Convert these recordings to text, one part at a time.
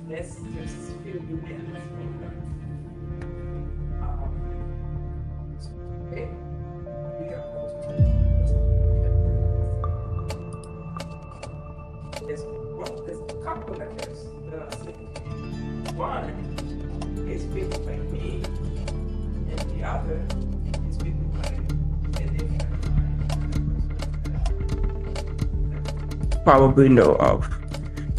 Let's just fill you in. Okay. We are going to there's a couple letters. One is written by me, and the other is written by a different probably know of.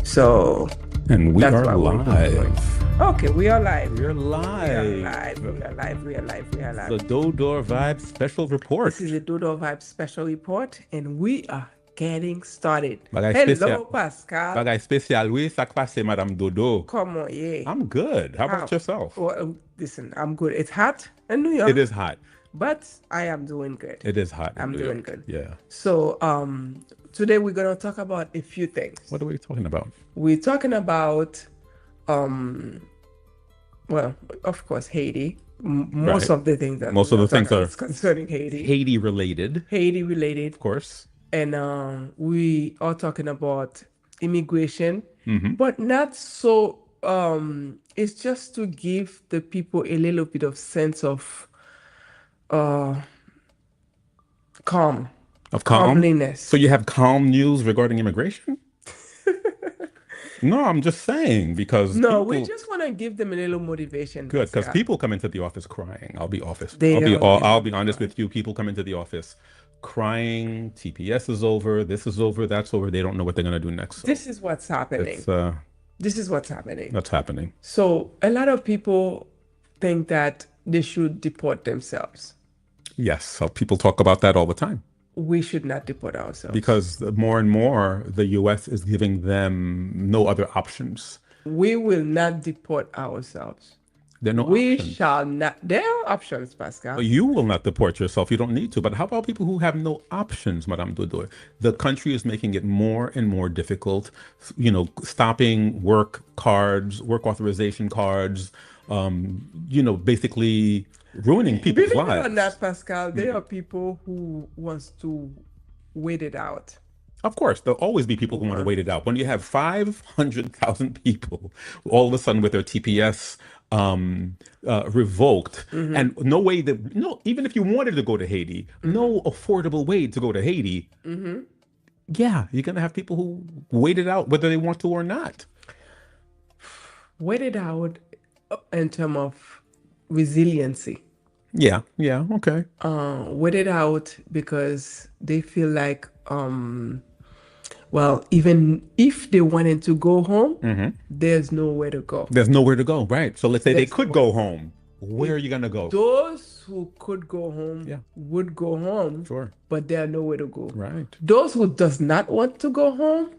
So And we that's are what we're doing. live. Okay, we are live. We're We are live. live. We are live. We are live. We are live. The DodorVibe special report. This is the DodorVibe special report, and we are getting started. Bagay Hello, spécial. Pascal. Bagay spécial, oui, ça passe, Madam Dodo. Come on, yeah. I'm good. How about yourself? Well, listen, I'm good. It's hot in New York. It is hot. But I am doing good. It is hot. I'm doing good. Yeah. So today we're gonna talk about a few things. What are we talking about? We're talking about well, of course, Haiti. Most of the things that most of the things are concerning Haiti. Haiti related. Haiti related, of course. And we are talking about immigration, Mm-hmm. but not so. It's just to give the people a little bit of sense of calm, Of calmliness. So you have calm news regarding immigration? No, I'm just saying because No, we just want to give them a little motivation. Good, because people come into the office crying. I'll be honest with you. People come into the office crying. TPS is over. This is over. That's over. They don't know what they're gonna do next. This is what's happening. This is what's happening. That's happening. So a lot of people think that they should deport themselves. Yes, so people talk about that all the time. We should not deport ourselves. Because more and more, the U.S. is giving them no other options. We will not deport ourselves. There are no we options. Shall not. There are options, Pascal. You will not deport yourself. You don't need to. But how about people who have no options, Madame Dodo? The country is making it more and more difficult, stopping work cards, work authorization cards, basically ruining people's lives. Believe it or not, Pascal, there are people who wants to wait it out. Of course, there'll always be people who want to wait it out. When you have 500,000 people all of a sudden with their TPS revoked, and even if you wanted to go to Haiti, no affordable way to go to Haiti. Yeah, you're gonna have people who wait it out whether they want to or not. Wait it out in terms of resiliency. Yeah, okay. Wait it out because they feel like, well, even if they wanted to go home, there's nowhere to go. There's nowhere to go, right? So let's say they could go home. Where are you gonna go? Those who could go home would go home, sure, but there are nowhere to go. Right. Those who does not want to go home,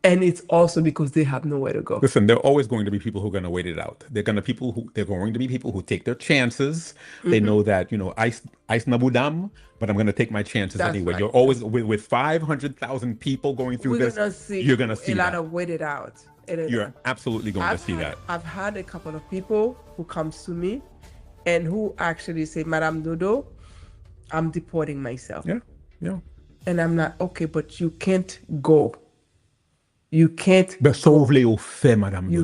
and it's also because they have nowhere to go. Listen, there are always going to be people who are going to wait it out. They're going to be people who take their chances. They know that ice nabudam, but I'm going to take my chances anyway. Right. You're always with 500,000 people going through this. You're going to see a lot of wait it out. You're absolutely going to see that. I've had a couple of people who comes to me, and who actually say, "Madam Dodo, I'm deporting myself." Yeah. And I'm not okay, but you can't go. You can't. You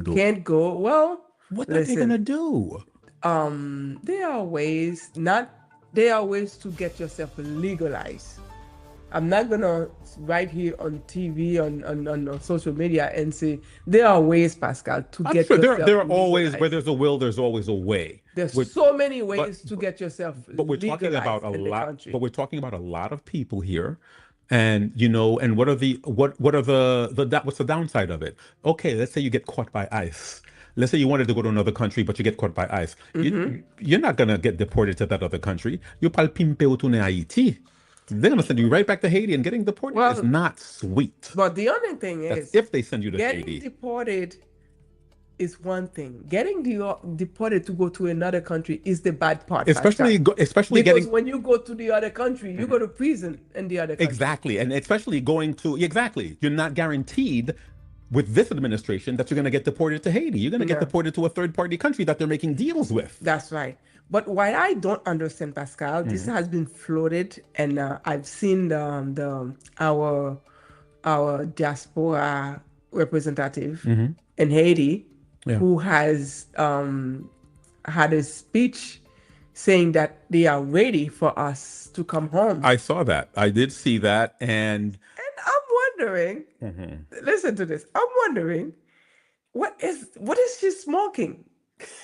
can't go. Well, what are they gonna do? There are ways. There are ways to get yourself legalized. I'm not gonna right here on TV on social media and say there are ways, Pascal, to get yourself. There are always where there's a will, there's always a way. There's so many ways to get yourself. But we're talking about a lot. But we're talking about a lot of people here. And and what's the downside of it? Okay, let's say you get caught by ICE. Let's say you wanted to go to another country, but you get caught by ICE. You're not gonna get deported to that other country. You pal pimpe utune Haiti. They're gonna send you right back to Haiti, and getting deported is not sweet. But the only thing is, if they send you to Haiti, getting deported is one thing. Getting deported to go to another country is the bad part. Especially because when you go to the other country, you go to prison in the other country. Exactly, and especially you're not guaranteed with this administration that you're going to get deported to Haiti. You're going to get deported to a third-party country that they're making deals with. That's right. But what I don't understand, Pascal, this has been floated, and I've seen our diaspora representative in Haiti who has had a speech saying that they are ready for us to come home. I saw that. I did see that, and I'm wondering, listen to this. I'm wondering, what is she smoking?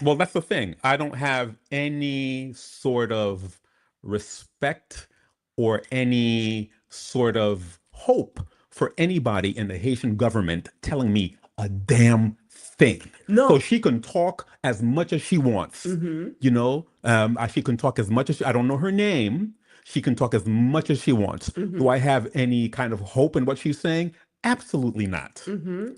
well, that's the thing. I don't have any sort of respect or any sort of hope for anybody in the Haitian government telling me a damn thing. No. So she can talk as much as she wants. You know, she can talk as much as I don't know her name. She can talk as much as she wants. Do I have any kind of hope in what she's saying? Absolutely not.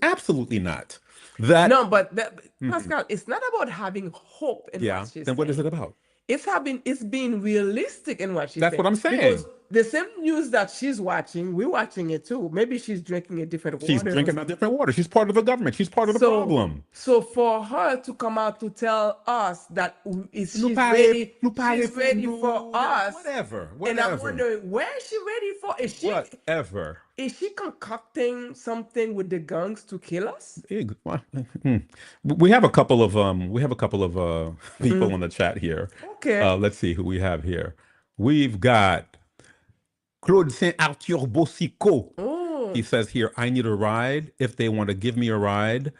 Absolutely not. That No, but Pascal, it's not about having hope in what she's then what saying. is it about? It's being realistic in what she's That's saying. what I'm saying. Because the same news that she's watching, we're watching it too. Maybe she's drinking a different water. She's drinking a different water. She's part of the government. She's part of the problem. So for her to come out to tell us that she's ready for us, whatever. And I'm wondering, where is she ready for? Whatever. Is she concocting something with the gangs to kill us? We have a couple of people on the chat here. Okay. Let's see who we have here. We've got Claude Saint Arthur Bossico. Oh. He says here, I need a ride. If they want to give me a ride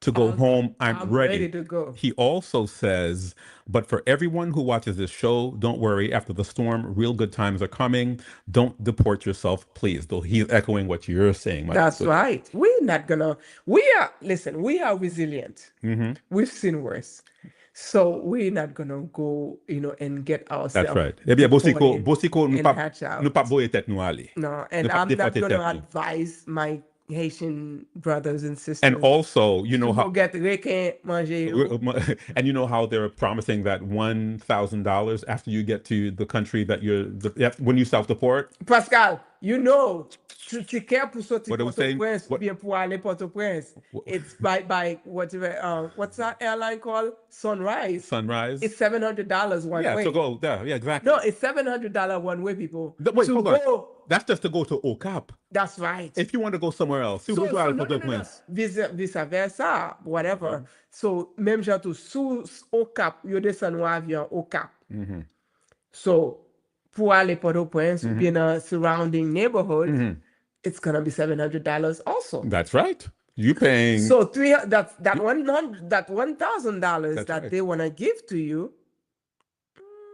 to go home, I'm ready to go. He also says, but for everyone who watches this show, don't worry. After the storm, real good times are coming. Don't deport yourself, please. Though he's echoing what you're saying. That's right. We're not gonna. We are resilient. We've seen worse. So we're not gonna go, and get ourselves. That's right. Eh bien, Bossico, nous pas boyer tête nous aller. No, and I'm not gonna advise my Haitian brothers and sisters. And also, you know how get manger. And you know how they're promising that $1,000 after you get to the country that when you self-deport. Pascal, ticket pour sortir Port-au-Prince, bien pour aller Port-au-Prince. It's by whatever. What's that airline called? Sunrise. It's $700 one way. Yeah, to go there. Yeah, exactly. No, it's $700 one way, people. Wait, hold on. That's just to go to Ocap. That's right. If you want to go somewhere else, vice versa, whatever. So même genre tout sous Ocap, you descend en avion Ocap. So pour aller Port-au-Prince, bien dans surrounding neighborhood, it's gonna be $700 also. That's right. You paying so that $1,000 that they wanna give to you.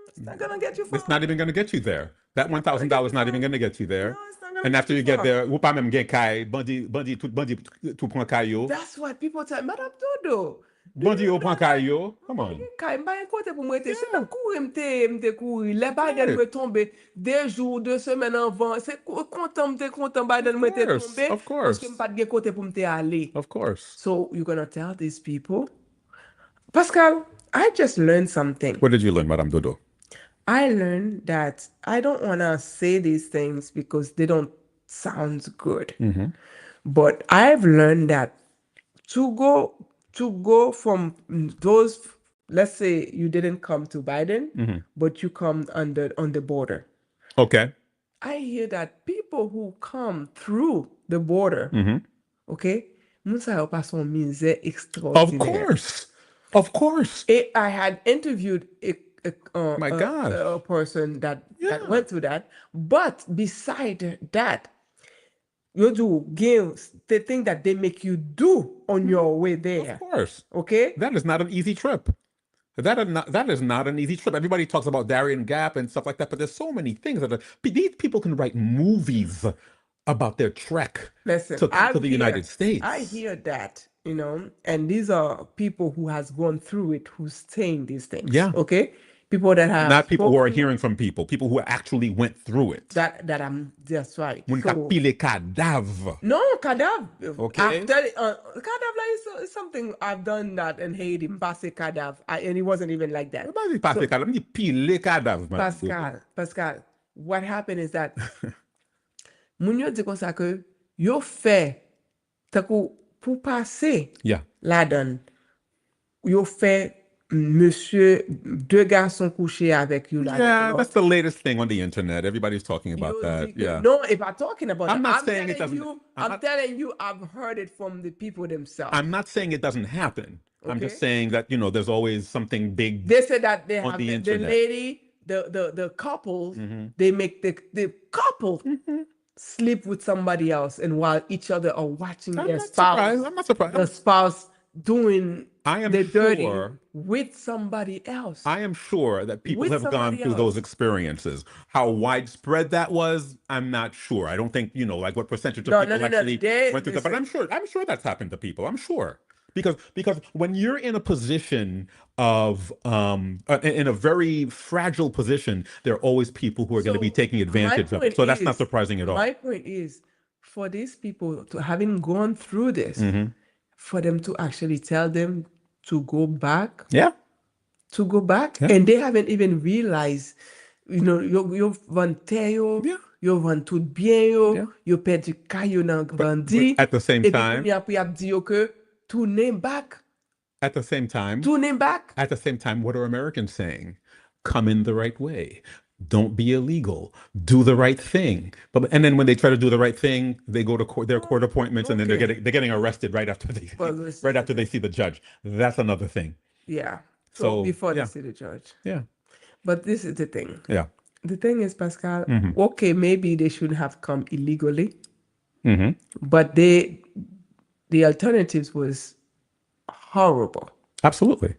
It's not gonna get you far. It's not even gonna get you there. That $1,000 is not even gonna get you there. And after you get there, ou pas même gen kay, bandi tout prend kayo. That's what people tell Madam Dodo. Bandi yo prend kayo. Come on. Kay mba kote pou mwete. Se nan kouri mte kouri. Le Biden mwe tombe 2 jours, 2 semaines avant. Se kontan Biden mwete tombe. Of course. Parce que mpa gen kote pou mte ale. Of course. So you're gonna tell these people. Pascal, I just learned something. What did you learn, Madam Dodo? I learned that I don't want to say these things because they don't sound good. But I've learned that to go from those, let's say you didn't come to Biden, but you come on the border. Okay. I hear that people who come through the border, okay, of course. Of course. I had interviewed a person that went through that. But beside that, you do games, the thing that they make you do on your way there. Of course. Okay? That is not an easy trip. That is not an easy trip. Everybody talks about Darien Gap and stuff like that, but there's so many things these people can write movies about their trek to the United States. I hear that, and these are people who has gone through it, who's saying these things. Yeah. Okay? People that have not people who are hearing from people who actually went through it. That's right. Moun ka pile kadav. No, kadav. Okay. Kadav is something I've done that in Haiti. Passe kadav, and it wasn't even like that. Pile kadav, Pascal, what happened is that moun yo di kon sa ke yo fait takou pou passer. Yeah. La donne. Yo fait monsieur, deux garçons couchés avec une avec Yeah, that's l'autre. the latest thing on the internet. Everybody's talking about You that. see que, Yeah. no, if I'm talking about I'm that, not saying it doesn't. I'm telling you, I've heard it from the people themselves. I'm not saying it doesn't happen. I'm just Okay? saying that, there's always something big They say that they on have the the internet. lady, the couples, they make the couple sleep with somebody else, and while each other are watching I'm their not surprised. spouse, I'm not surprised. the spouse doing I am the dirty sure. with somebody else. I am sure that people With have gone somebody through those else. experiences. How widespread that was, I'm not sure. I don't think, like what percentage of No, no, people no, no. actually went through that. But I'm sure that's happened to people. I'm sure. Because when you're in a position of in a very fragile position, there are always people who are going to be So taking advantage of it. So that's not surprising at all. my point is, for these people to having gone through this, for them to actually tell them to go back, Yeah. Yeah. and they haven't even realized, yo van te yo, Yeah. yo van tout bien yo, Yeah. yo perdu kayo nan But bandi, at the same et puis time, kounya pou yap di yo ke, tourne back, at the same time, tourne back. At the same time, what are Americans saying? Come in the right way. Don't be illegal. Do the right thing. And then when they try to do the right thing, they go to their court appointments, and then they're getting arrested right after they see the judge. That's another thing. Yeah. So before yeah. they see the judge. Yeah. But this is the thing. Yeah. The thing is, Pascal, okay, maybe they should have come illegally, but the alternatives was horrible. Absolutely.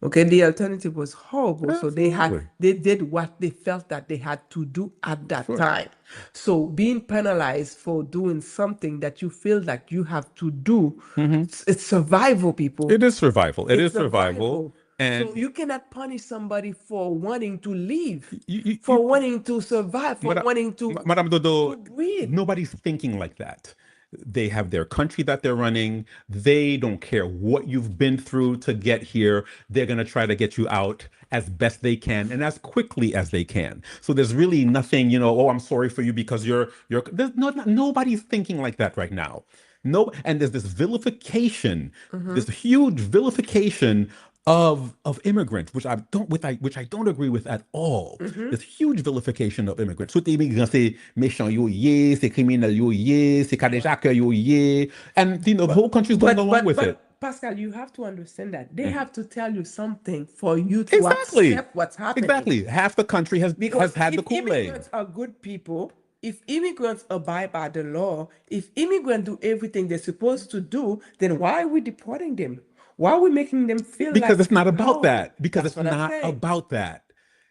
Okay, the alternative was horrible. Absolutely. So they did what they felt that they had to do at that time. So being penalized for doing something that you feel like you have to do, it's survival, people. It is survival. It's survival. And so you cannot punish somebody for wanting to leave, for wanting to survive, for wanting to Madam Dodo, breathe. nobody's thinking like that. They have their country that they're running. They don't care what you've been through to get here. They're going to try to get you out as best they can and as quickly as they can. So there's really nothing, oh, I'm sorry for you because nobody's thinking like that right now. No, and there's this vilification, this huge vilification of immigrants, which I don't agree with at all. This huge vilification of immigrants. Tout immigrant c'est méchant yo ye, c'est criminel yo ye, c'est kadejaka yo ye, and the whole country's going along with it. Pascal, you have to understand that they have to tell you something for you to accept what's happening. Exactly. Half the country has had the Kool-Aid. If immigrants are good people, if immigrants abide by the law, if immigrants do everything they're supposed to do, then why are we deporting them? Why are we making them feel because like, it's not about that. Because that's it's not about that.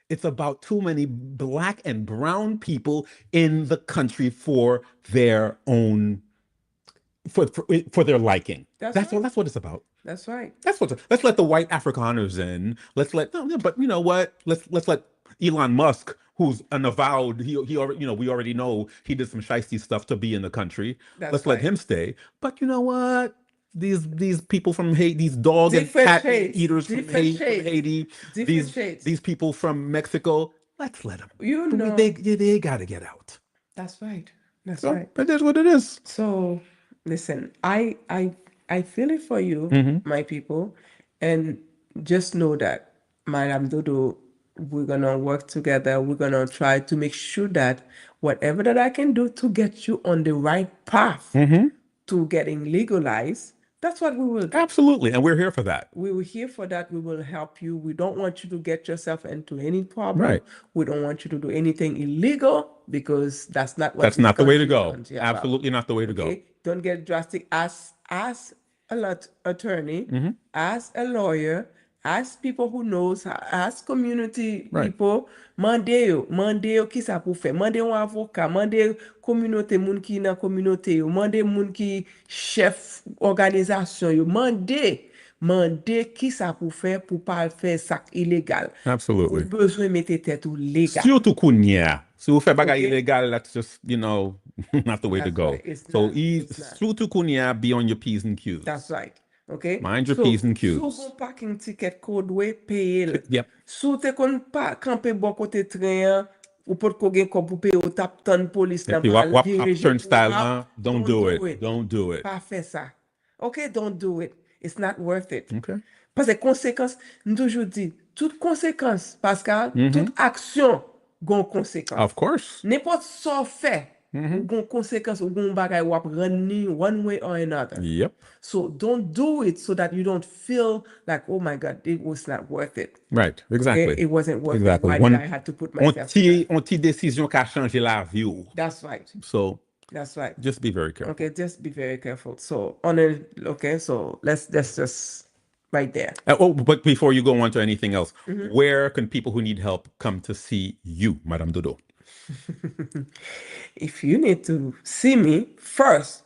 It's about too many black and brown people in the country for their own, for their liking. That's what it's about. That's right. Let's let the white Afrikaners in. But you know what? Let's let Elon Musk, who's an avowed, he already, we already know he did some shiesty stuff to be in the country. Let's let him stay. But you know what? These people from Haiti, these dog and cat eaters from Haiti, these people from Mexico, let's let them. They got to get out. That's right. That's right. It is what it is. So listen, I feel it for you, my people, and just know that Madam Dodo, we're gonna work together. We're gonna try to make sure that whatever that I can do to get you on the right path to getting legalized, that's what we will do. Absolutely. And we're here for that. We were here for that. We will help you. We don't want you to get yourself into any problem. Right. We don't want you to do anything illegal because that's not what that's not the way to go. Absolutely not the way to go. Don't get drastic. As a attorney, as a lawyer, as people who knows, as community people, mande yo ki sa pou fe, mande yon avocat, mande communauté moun ki nan communauté yo, mande moun ki chef organisation yo, mande ki sa pou fe pou pa fe sak illégal. Absolutely. Ou besoin mette tête ou légal. Surtout kounya. Si vous faites bagay illegal, that's just, not the way to go. So surtout kounya, be on your P's and Q's. That's right. Okay. Mind your P's and Q's. So bon parking ticket code we paye. Yep. So te kon pa camper bon côté train ou pot ko gen ko pou paye ou tap ton police nan turnstile, don't do it. Don't do it. Pas fait ça. Okay, don't do it. it's not worth it. Okay. Parce que conséquence, nous toujours dit, toute conséquence, Pascal, toute action gon conséquence. Of course. N'importe ça fait, ou gon conséquence, ou gon bagay ou ap rani one way or another. Yep. So don't do it so that you don't feel like, oh my God, it was not worth it. Right. Exactly. Okay? It wasn't worth it. Exactly. Why did I have to put myself through that? On ti décision qui a changé la vie. That's right. So That's right. just be very careful. Okay, just be very careful. So so let's just right there. But before you go on to anything else, where can people who need help come to see you, Madam Dodo? If you need to see me first,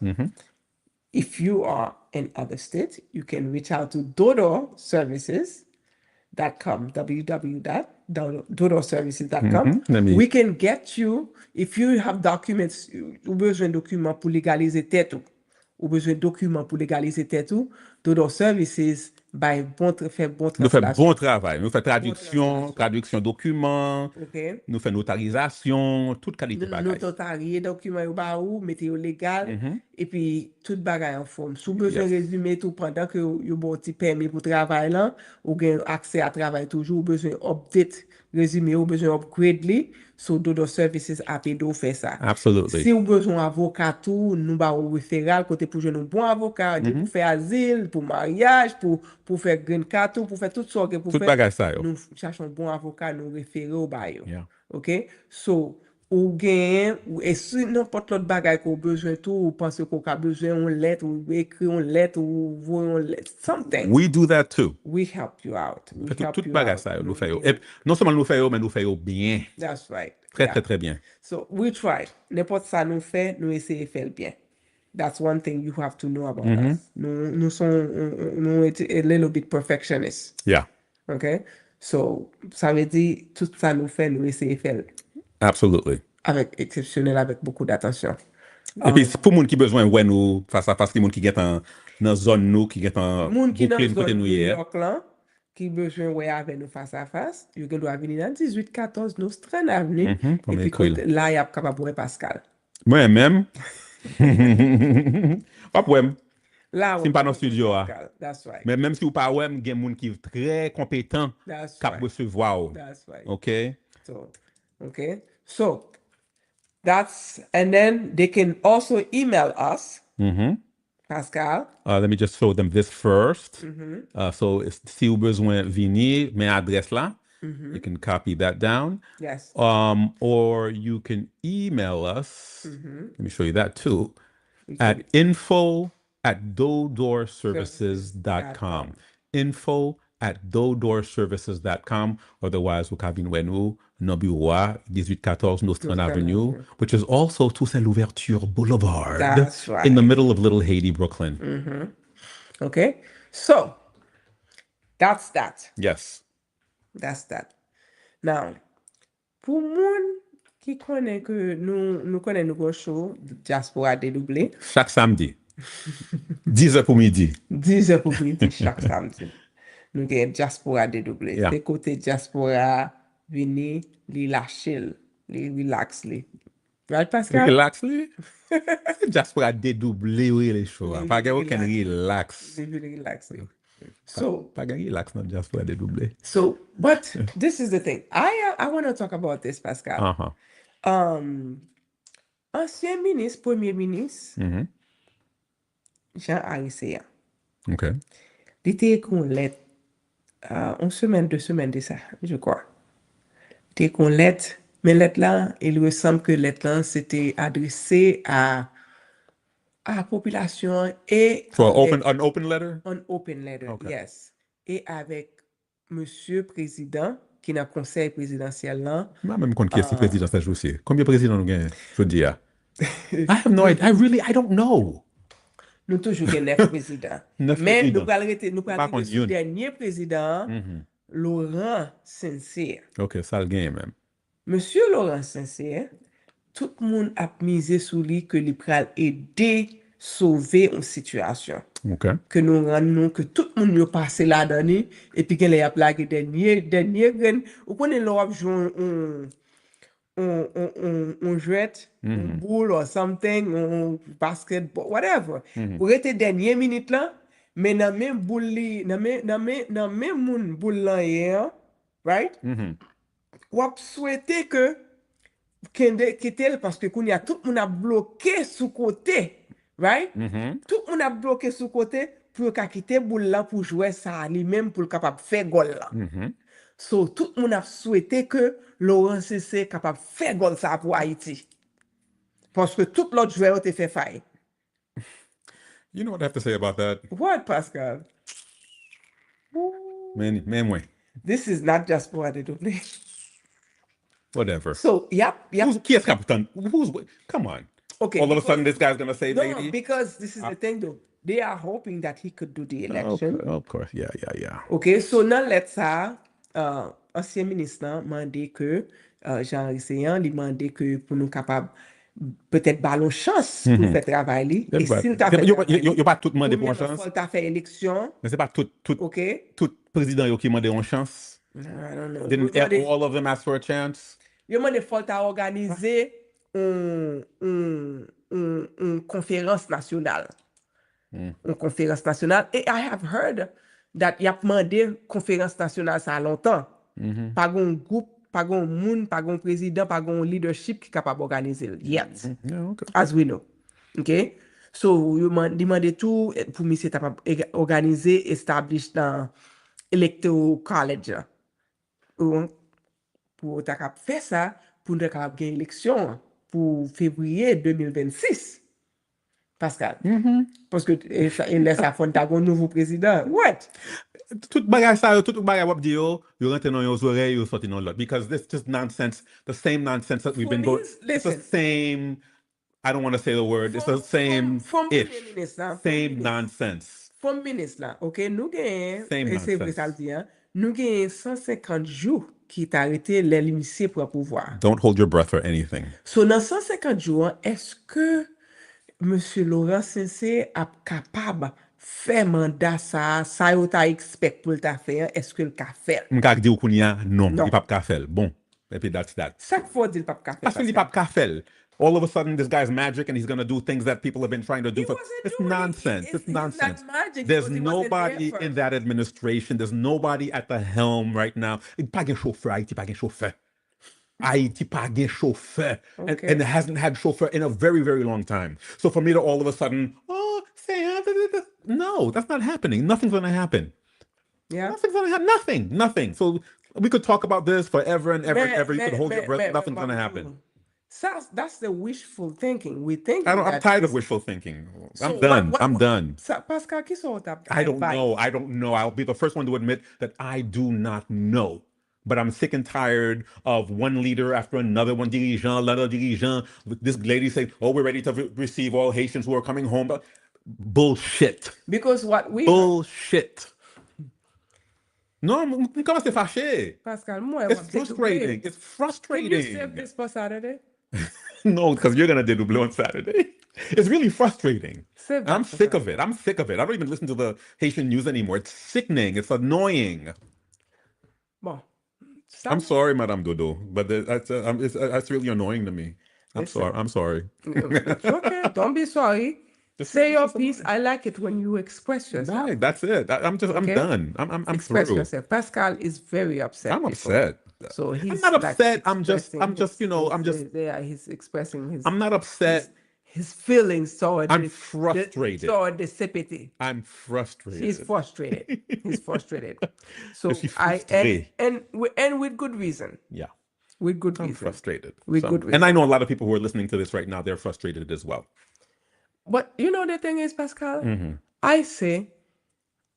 if you are in other states, you can reach out to DodorServices.com, www.DodorServices.com. We can get you, if you have documents, ou besoin de documents pour légaliser tête ou besoin de documents pour légaliser tête Dodo Services fait bon nous fait bon travail. Nous fait traduction documents, nous fait notarisation, toute qualité de bagage. Nous notarier documents ou météo légal et puis toute bagage en forme. Si vous besoin résumer tout pendant que vous bon petit permis pour travail là, ou gain accès à travail toujours, ou besoin update résumé ou besoin upgrade li, so Dodo Services apedo fait ça. Absolutely. Si vous besoin avocat tout, nous ba au référal côté pour jouer un bon avocat, pour faire asile, pour mariage, pour faire green card, pour faire tout ça que pour faire. Nous cherchons un bon avocat, nous référer au bail. Yeah. OK? So ou gain et si n'importe l'autre bagage qu'on besoin tout ou pense qu'on a besoin une lettre ou écrire une lettre ou voir une lettre something. We do that too. We help you out. We help tout you bagage out. Ça nous fait et non seulement nous fait mais nous fait bien. That's right. Très bien. So we try. N'importe ça nous fait, nous essayer faire bien. That's one thing you have to know about us. Nous sommes a little bit perfectionist. Yeah. Okay? So ça veut dire tout ça nous fait, nous essayer faire. Absolutely. Avec exceptionnel, avec beaucoup d'attention. Et puis pour moun qui besoin ouais nous face à face, les moun qui get dans zone nous qui get en moun qui dans zone New York là qui besoin ouais avec nous face à face, you doit venir dans 1814 Nostrand Avenue et puis là il y a capable voir Pascal. Moi même. Pas problème. Là c'est pas dans studio. That's right. Mais même si ou pas ouais, il y a moun qui très compétent cap recevoir. That's right. Okay? So that's, and then they can also email us, Pascal. Let me just show them this first. So, si vous besoin venir, mes adresse là, you can copy that down. Yes. Or you can email us. Let me show you that too. At info@dodorservices.com. info@dodorservices.com. Otherwise, vous pouvez venir dans bureau 1814 Nostrand Avenue, which is also to l'Ouverture Boulevard. That's right. In the middle of Little Haiti, Brooklyn. Okay. So, that's that. Yes. That's that. Now, pour moun qui connaît que nous connaît nous show Diaspora dédoublé. Chaque samedi. 10h pour midi. 10h pour midi chaque samedi. Nous avons Diaspora dédoublé. C'est côté Diaspora vini li lâcher, li relax li. Right, Pascal? Relax li? Diaspora dédoublé oui les choses. Pas aucun relax. Relax li. So, pas relax not Diaspora dédoublé. So, but this is the thing. I want to talk about this, Pascal. Ancien ministre, premier ministre, Jean Haïtien. OK. Il était qu'on lettre, une semaine, 2 semaines de ça, je crois. Il était qu'on lettre, mais lettre là, il ressemble que lettre là, c'était adressé à la population et... So an open letter? An open letter, okay. Yes. Et avec Monsieur Président, qui est dans le conseil présidentiel là. Même quand qui est présidentiel aussi. Combien de présidents nous gagnons, je dis? I have no idea. I don't know. Nous toujours 9 présidents. Mais nous parlons du dernier président, Laurent Sincère. OK, ça le gagne même. Monsieur Laurent Sincère, tout le monde a misé sur lui que il pral aider sauver une situation. OK. Que nous rendons que tout le monde passe là-dedans et puis qu'il y a plaqué dernier grain ou qu'on est là jouer on jouette, un boule or something, un basketball, whatever. Pour être dernière minute là, Mais dans même boule li, dans même moun boule lan ye, right? Ou ap souhaité que quitter parce que koun y a tout moun a bloqué sous côté, right? Tout moun a bloqué sous côté pour ka quitter boule là pour jouer ça lui-même pour capable faire goal là. So tout moun a souhaité que Laurent CC capable faire goal ça pour Haïti. Parce que tout l'autre joueur te fait faille. You know what I have to say about that? What, Pascal? Man, way. This is not just for the double. Whatever. So, yep. Qui est-ce capitaine? Come on. Okay. All of a sudden, this guy's going to say, no, because this is the thing, though. They are hoping that he could do the election. Of course. Yeah. Okay, so nan let sa, ancien ministre nan mande que, Jean Risseyan, li mande que pour nous capable peut-être ballon chance pour faire travail li. Et s'il t'a fait yo pas tout demandé pour une chance. Il t'a fait élection. Mais c'est pas tout okay. Tout président yo qui demandé une chance. I don't know. Didn't all of them ask for a chance? Yo mande faut t'a organiser une conférence nationale. Une conférence nationale. Et I have heard that y a demandé conférence nationale ça longtemps. Pas un groupe, pas un monde, pas un président, pas un leadership qui est capable d'organiser yet. Okay. As we know. Okay? So, you demandé tout pour monsieur capable organiser, establish dans electoral college. Pour ta capable faire ça, pour nous capable gagner élection pour février 2026. Pascal. Parce que il laisse à fond un nouveau président. What? Tout bagay sa yo, tout bagay wap di yo rentre dans yo oreilles, yo sorti dans l'autre. Because this just nonsense, the same nonsense that we've been going. It's the same, I don't want to say the word, it's the same-ish. Same nonsense. From ministre, ok, nous gagnons, et c'est vrai ça le dit, nous gagnons 150 jours qui t'a arrêté l'hémicycle pour pouvoir. Don't hold your breath for anything. So, dans 150 jours, est-ce que Monsieur Laurent Sensé est capable faire mandat ça yo ta expect pour ta faire, est-ce que le ka fait? M'ka di ou kounya, non, il pas ka faire. Bon, et puis that's that. Chaque fois dit pas ka faire. Parce qu'il pas ka faire. All of a sudden, this guy's magic and he's going to do things that people have been trying to do. It's nonsense. It's nonsense. There's nobody in that administration. There's nobody at the helm right now. Il pas gen chauffeur, Haïti pas gen chauffeur. Haïti pas gen chauffeur. And it hasn't had chauffeur in a very, very long time. So for me to all of a sudden, no, that's not happening. Nothing's going to happen. Yeah. Nothing's going to happen. Nothing. So we could talk about this forever and ever and ever. You could hold your breath. Nothing's going to happen. That's the wishful thinking. We think. I'm tired of wishful thinking. I'm done. I'm done. Pascal, qui sont I don't know. I'll be the first one to admit that I do not know. But I'm sick and tired of one leader after another, one dirigeant, l'autre dirigeant. This lady saying, "Oh, we're ready to receive all Haitians who are coming home." Bullshit. Because what we bullshit. Non, comment c'est fâché? Pascal, moi, it's frustrating. It's frustrating. Can you save this for Saturday? No, because you're gonna do on Saturday. It's really frustrating. I'm sick of it. I don't even listen to the Haitian news anymore. It's sickening. It's annoying. Bon. I'm sorry, Madam Dodo, but that's really annoying to me. I'm sorry. It's okay. Don't be sorry. Say your piece. I like it when you express yourself. Right, that's it. I'm done. I'm express through. yourself. Pascal is very upset. I'm upset. So I'm not upset. I'm just he's expressing his. I'm not upset. His feelings toward. I'm frustrated. Toward the sympathy. I'm frustrated. He's frustrated. He's frustrated. So and with good reason. Yeah. With good reason. I'm frustrated. With good reason. And I know a lot of people who are listening to this right now. They're frustrated as well. But you know the thing is, Pascal, I say,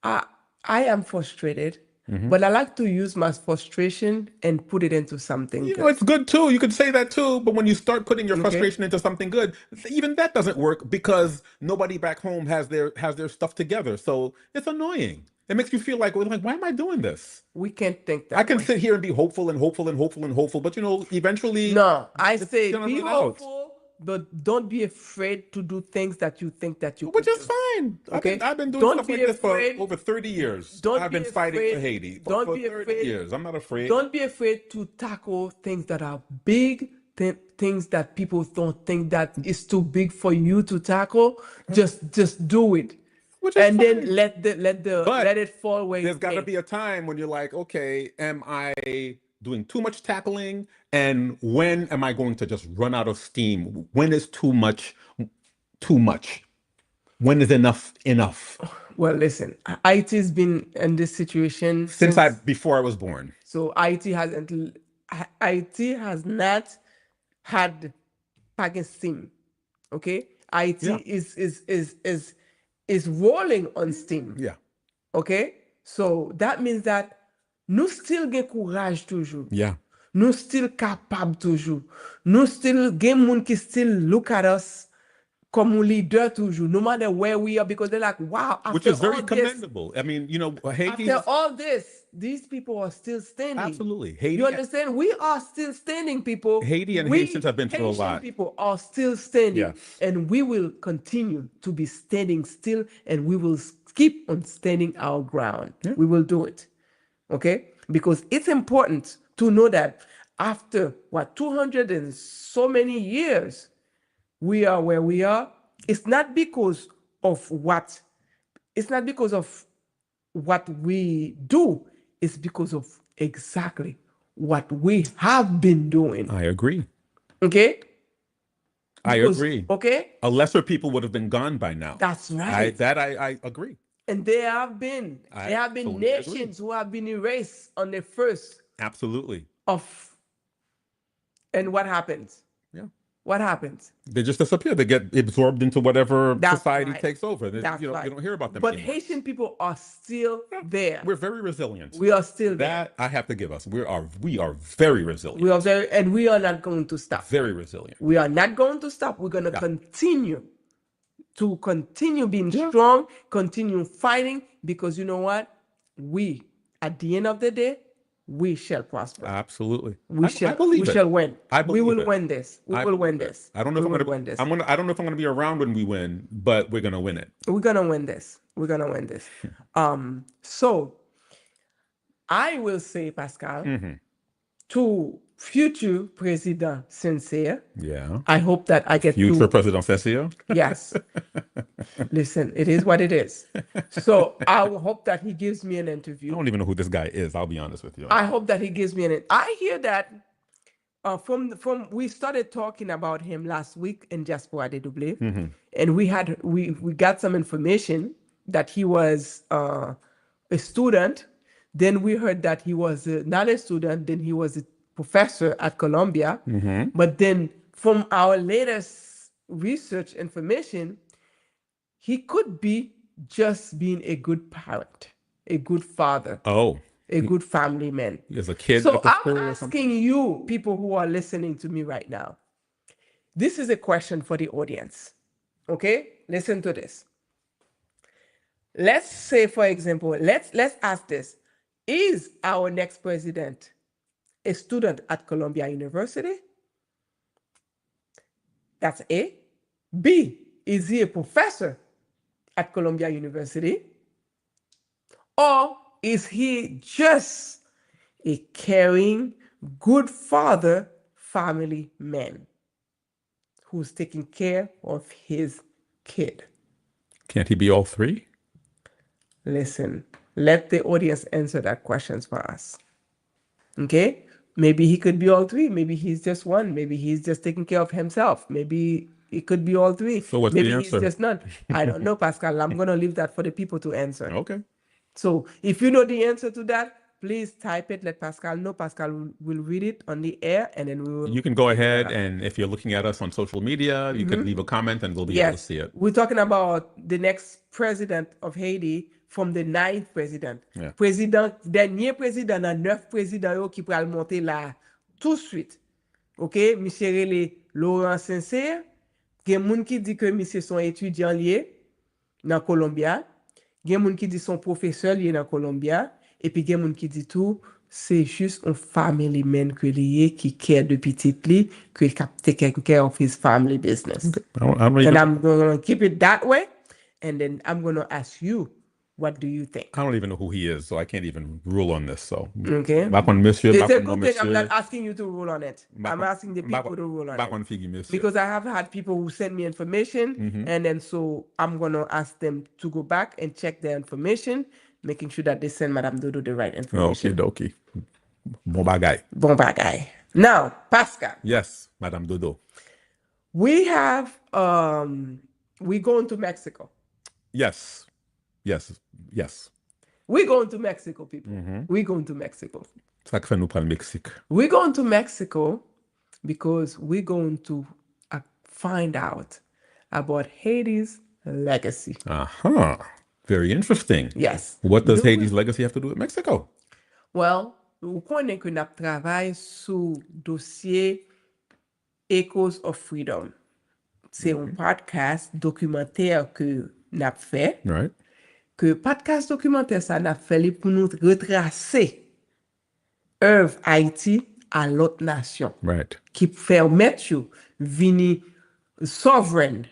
I am frustrated, but I like to use my frustration and put it into something good. It's good too. You could say that too. But when you start putting your frustration into something good, even that doesn't work because nobody back home has their stuff together. So it's annoying. It makes you feel like, why am I doing this? We can't think that I can sit here and be hopeful and hopeful and hopeful and hopeful, but eventually. No, I say be hopeful. But don't be afraid to do things that you think that you. Which is fine. Okay, I've been doing stuff like this for over 30 years. I've been fighting for Haiti for 30 years. I'm not afraid. Don't be afraid to tackle things that are big, things that people don't think that is too big for you to tackle. Just do it. Which is and fine. then let it fall where there's got to be a time when you're like, okay, am I doing too much tackling? And when am I going to just run out of steam? When is too much too much? When is enough enough? Well, listen, IT's been in this situation Since since before I was born. so IT has not had packing steam. Okay? IT Yeah. is rolling on steam. Yeah. Okay? So that means that nous still gen courage toujours. Yeah. Nous still capable toujours. Nous still gen moun qui still look at us comme leader toujours, no matter where we are, because they're like, wow, after Which is very all this, commendable. I mean, you know, Haiti. after all this, these people are still standing. Absolutely. Haiti. You understand? We are still standing, people. Haiti and we, Haitians have been through a lot. People are still standing. Yeah. And we will continue to be standing still, and we will keep on standing our ground. Yeah. We will do it. Okay? Because it's important to know that after, 200 and so many years, we are where we are. It's not because of what we do. It's because of exactly what we have been doing. I agree. Okay? I agree. Okay? A lesser people would have been gone by now. That's right. I agree. And there have been nations who have been erased on the first. Absolutely. And what happens? Yeah. What happens? They just disappear. They get absorbed into whatever society right. takes over. You don't hear about them anymore. But Haitian people are still there. We're very resilient. We are still there. That I have to give us. We are very resilient. We are not going to stop. Very resilient. We are not going to stop. We're going to continue being strong, continue fighting, because you know what? At the end of the day, we shall prosper. Absolutely. We shall win. We will win this. We will win this. I don't know if I'm going to I don't know if I'm going to be around when we win, but we're going to win it. We're going to win this. We're going to win this. So I will say, Pascal, to future President Sincere. Yeah. I hope that I get future President Sincere. Yes. Listen, it is what it is. So I hope that he gives me an interview. I don't even know who this guy is. I'll be honest with you. I hope that he gives me an. I hear that from we started talking about him last week in Diaspora DW, and we got some information that he was a student. Then we heard that he was not a student. Then he was a professor at Columbia. But then from our latest research information, he could be just being a good parent, a good father, a good family man. As a kid. So I'm asking you, people who are listening to me right now, this is a question for the audience. Okay? Listen to this. Let's say, for example, let's ask this. Is our next president a student at Columbia University? That's A. B. Is he a professor at Columbia University? Or is he just a caring, good father, family man who's taking care of his kid? Can't he be all three? Listen, let the audience answer that question for us. Okay? Maybe he could be all three. Maybe he's just one. Maybe he's just taking care of himself. Maybe it could be all three. So what's Maybe the answer? He's just not. I don't know, Pascal. I'm going to leave that for the people to answer. Okay. So if you know the answer to that, please type it. Let Pascal know. Pascal will read it on the air, and then we will. You can go ahead, and if you're looking at us on social media, you can leave a comment, and we'll be able to see it. We're talking about the next president of Haiti from the 9th president. Yeah. Dernier président, 9 présidents qui pral monter là tout de suite. OK, monsieur Relé Laurent Sincère, gen moun qui dit que monsieur son étudiant lié dans Columbia, gen moun qui dit son professeur lié dans Columbia, et puis gen moun qui dit tout c'est juste un family man que lié qui care de petit li, que taking care of his family business. Okay. And I'm going to keep it that way, and then I'm going to ask you, What do you think? I don't even know who he is, so I can't even rule on this. So, Okay. back on monsieur, It's back a on non good thing I'm monsieur. not asking you to rule on it. I'm asking the people to rule on back it. on figgy monsieur. Because I have had people who send me information, and then so I'm going to ask them to go back and check their information, making sure that they send Madame Dodo the right information. Okay. Bon bagay. Bon bagay. Now, Pascal. Yes, Madame Dodo. We have, we're going to Mexico. Yes. We're going to Mexico, people. We're going to Mexico. Ça que fait nous prendre Mexique. We're going to Mexico because we're going to find out about Haiti's legacy. Very interesting. Yes. What does Haiti's legacy have to do with Mexico? Well, vous connaissez que nous travaillons sur le dossier Echoes of Freedom. C'est un podcast documentaire que nous avons fait. Right. Que podcast documentaire, ça n'a fait pour nous retracer œuvre Haïti à l'autre nation. Right. Qui permet de venir sovereign,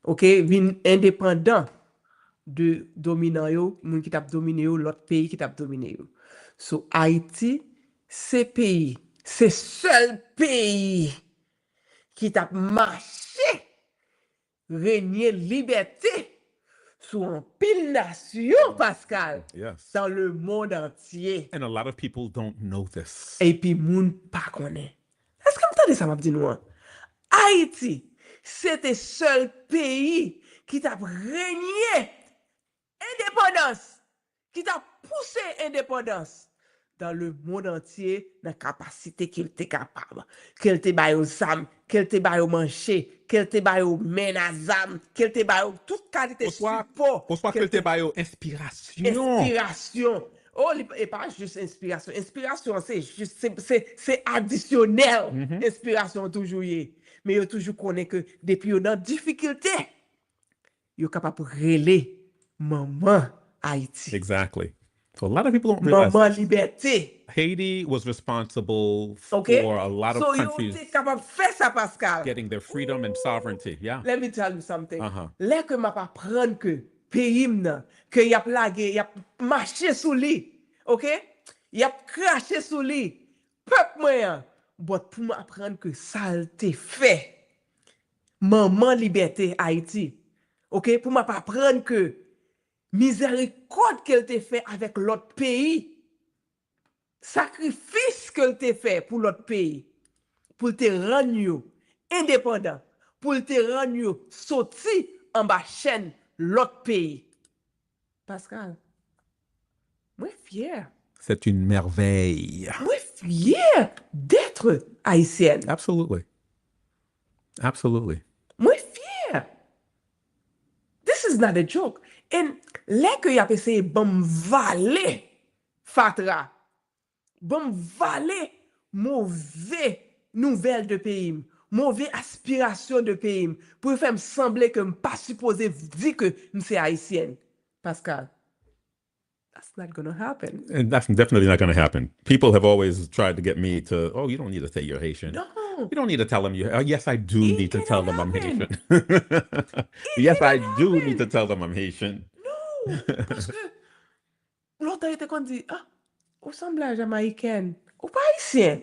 venir indépendant de dominant yo, moun qui t'a dominé yo, l'autre pays qui t'a dominé yo. So Haïti, c'est pays, c'est seul pays qui t'a marché, régné liberté sous un pile nation, Pascal, dans le monde entier. And a lot of people don't know this. Et puis, moun pas connaît. Est-ce que vous entendez ça, m'a dit nous? Haïti, c'était seul pays qui t'a régné indépendance, qui t'a poussé indépendance dans le monde entier, dans la capacité qu'il était capable, qu'il te baille aux âmes, qu'il te baille au manger, qu'il te baille au menazam, qu'il te baille toute qualité de support. Pour qu'il te baille inspiration. Inspiration. Oh, et pas juste inspiration. Inspiration, c'est juste, c'est additionnel. Inspiration toujours y. Mais yo toujours connaît que depuis yo dans difficulté, yo capable relayer maman Haïti. Exactly. So a lot of people don't realize Maman liberté. Haiti was responsible for a lot of countries getting their freedom and sovereignty. Yeah. Let me tell you something. Là que m'a pas prendre que pays que y a plagué, y a marché sous lui. OK? Y a craché sous lui. Peuple moyen. But pour m'apprendre que ça a été fait. Maman liberté Haïti. OK? Pour m'apprendre que miséricorde qu'elle t'a fait avec l'autre pays. Sacrifice qu'elle t'a fait pour l'autre pays. Pour te rendre indépendant. Pour te rendre sorti en bas chaîne l'autre pays. Pascal, moi fier. C'est une merveille. Moi fier d'être haïtienne. Absolutely. Moi fier. This is not a joke. And là que y a essayé bon valer fatra. Bon valer mauvais nouvelle de pays. Mauvais aspiration de pays. Pour faire me sembler que je pas supposé dire que je suis haïtienne. Pascal. That's not going to happen. And that's definitely not going to happen. People have always tried to get me to, oh, you don't need to say you're Haitian. No. You don't need to tell them you. Yes, I do need to tell them I'm Haitian. Yes, I do need to tell them I'm Haitian. No. Parce que l'autre était qu'on dit, au semblable jamaïcaine, ou pas haïtien.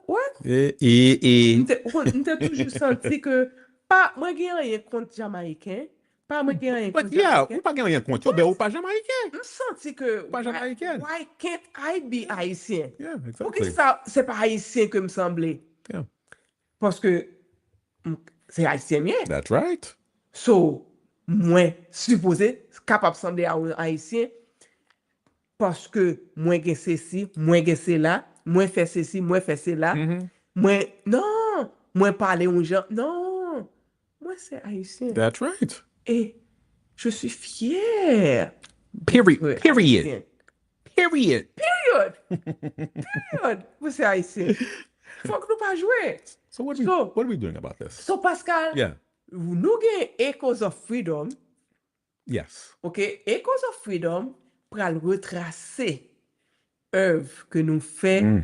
What? M'te toujours senti que, pas, moi, j'ai rien contre jamaïcain. Pas moi qui rien contre jamaïcain. Pas rien contre, mais ou pas jamaïcain. Je senti que, pas jamaïcain. Why can't I be haïtien? Yeah, exactly. Pourquoi ça, c'est pas haïtien que me semblait? Yeah. Parce que, c'est haïtien bien. That's right. So, moi, supposé, capable de sembler à un haïtien, parce que moi, j'ai ceci, moi, j'ai cela, moi, fait ceci, moi, fait cela. Moi, non, moi, parler aux gens, non, moi, c'est haïtien. That's right. Et je suis fier. Period. Vous c'est haïtien. Faut que nous pas jouer. So what are we doing about this? So Pascal, nous avons Echoes of Freedom. Yes. OK, Echoes of Freedom pour retracer œuvre que nous faisons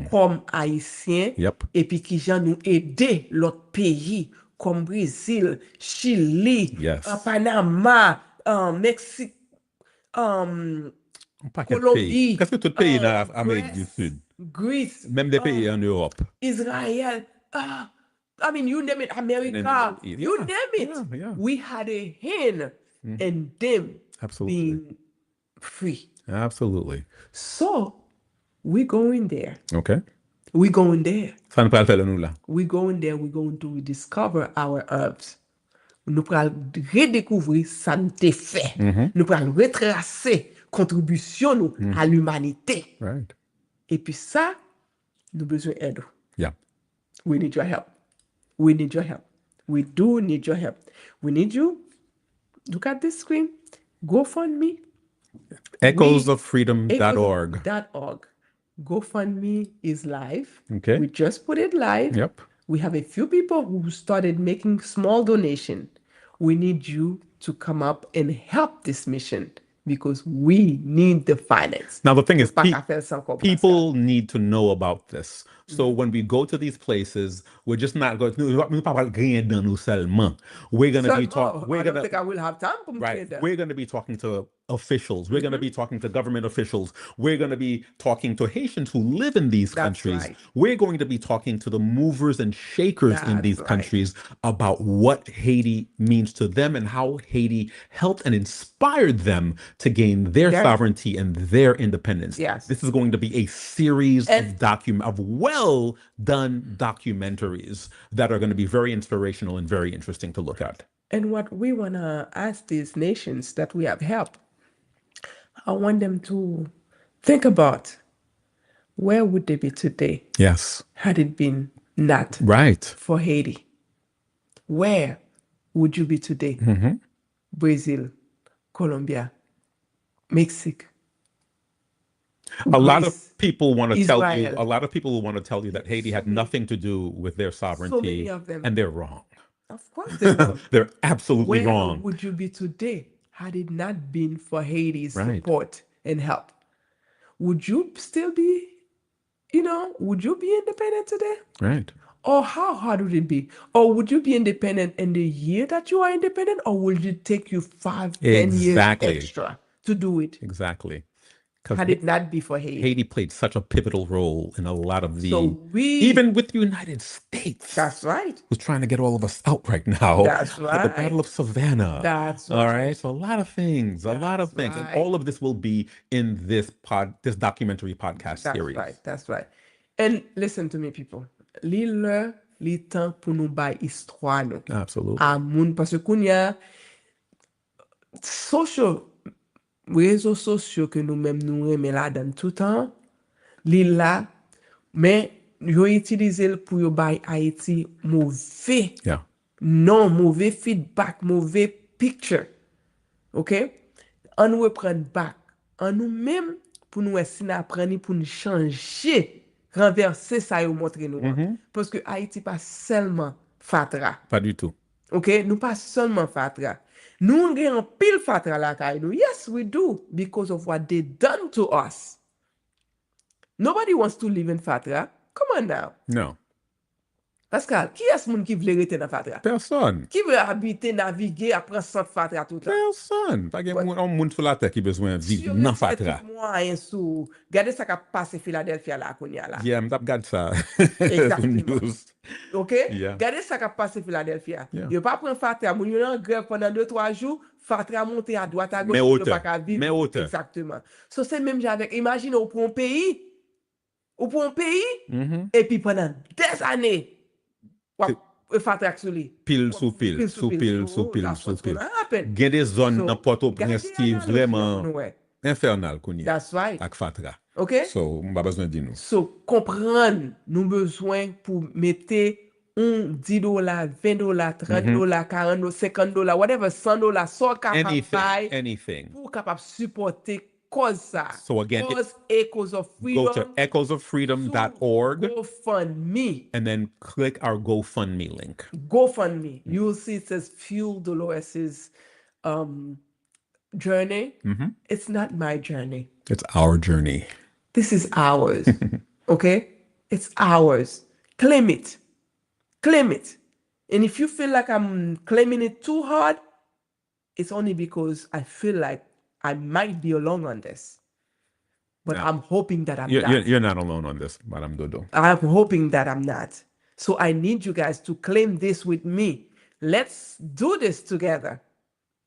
comme haïtiens et puis qui gens nous aider l'autre pays comme Brésil, Chili, Panama, Mexique, Un paquet de pays. Colombie, Presque tout pays dans l'Amérique du Grèce, Sud. Greece, Même des pays en Europe. Israel. I mean, you name it, And in the America, Middle East. you Yeah, name it. yeah, yeah. We had a hand in them Absolutely. being free. Absolutely. So we going there. OK. We going there. Ça nous parle faire nous là. We going there. We're going to rediscover our herbs. Nous allons redécouvrir ça nous t'est fait. Nous allons retracer contribution nous à l'humanité. Right. Et puis ça, nous besoin d'aide. Yeah. We need your help. We need your help. We do need your help. We need you. Look at this screen. GoFundMe. Echoesofreedom.org. GoFundMe is live. Okay. We just put it live. Yep. We have a few people who started making small donation. We need you to come up and help this mission because we need the finance. Now, the thing is, people Pascal. need to know about this. So when we go to these places, we're just not going to. We're going to be talking. I don't think I will have time for Right. We're going to be talking to officials. We're going to be talking to government officials. We're going to be talking to Haitians who live in these countries. Right. We're going to be talking to the movers and shakers in these countries about what Haiti means to them and how Haiti helped and inspired them to gain their sovereignty and their independence. Yes. This is going to be a series of well done documentaries that are going to be very inspirational and very interesting to look at. And what we want to ask these nations that we have helped, I want them to think about where would they be today? Yes. Had it been not for Haiti? Where would you be today? Brazil, Colombia, Mexico. A lot of people want to tell you. A lot of people will want to tell you that Haiti had nothing to do with their sovereignty, so many of them. And they're wrong. Of course they will. They're absolutely wrong. Where would you be today had it not been for Haiti's support and help? Would you still be, would you be independent today? Right. Or how hard would it be? Or would you be independent in the year that you are independent? Or will it take you 5, 10 years extra to do it? Exactly. Had it not be for Haiti. Haiti played such a pivotal role in a lot of the, even with the United States. That's right. Who's trying to get all of us out right now. That's right. The Battle of Savannah. That's right. All right. So a lot of things, And all of this will be in this documentary podcast series. That's right. And listen to me, people. Li temps pour nous bay histoire nous. Absolutely. Parce que kounya réseaux sociaux que nous-mêmes nous remet là dans tout temps, li là, mais yo utilisé pour yo bay Haïti mauvais. Yeah. Non, mauvais feedback, mauvais picture. OK? On nous reprend back. On nous-mêmes pour nous essayer d'apprendre pour nous changer. Renverser ça et montrer nous. Parce que Haïti pas seulement fatra. Pas du tout. OK? Nous pas seulement fatra. Nous avons un pile fatra la kay nous. Yes, we do because of what they done to us. Nobody wants to live in fatra. Come on now. No. Pascal, qui est-ce moun qui veut rester dans fatra? Personne. Qui veut habiter, naviguer après sans fatra tout le temps? Personne. Pas gen moun sur la terre qui besoin vivre dans fatra. Regardez ça qui a passé Philadelphia là kounya là. Yeah, m'tap gade ça. Exactement. OK? Yeah. Regardez ça qui a passé Philadelphia. Yo pas prendre fatra, moun yo en grève pendant 2-3 jours, fatra monter à droite à gauche, yo pas ka vivre. Mais hauteur. Exactement. So c'est même avec imagine ou pour un pays et puis pendant des années fatra sous lui. Pile sous pile. Gen des zones dans Port-au-Prince qui vraiment infernal kounya. That's right. Ak fatra. OK? So, m'pa besoin de nous. So, comprendre, nous besoin pour mettre $10, $20, $30, $40, $50, whatever, $100, so capable anything. Pour capable supporter cause ça. So again, cause Echoes of Freedom. Go to echoesofreedom.org. GoFundMe. And then click our GoFundMe link. GoFundMe. You will see it says Fuel Dolores's journey. It's not my journey. It's our journey. This is ours. Okay? It's ours. Claim it. Claim it. And if you feel like I'm claiming it too hard, it's only because I feel like I might be alone on this. But I'm hoping that I'm not. You're not alone on this, Madam Dodo. I'm hoping that I'm not. So I need you guys to claim this with me. Let's do this together.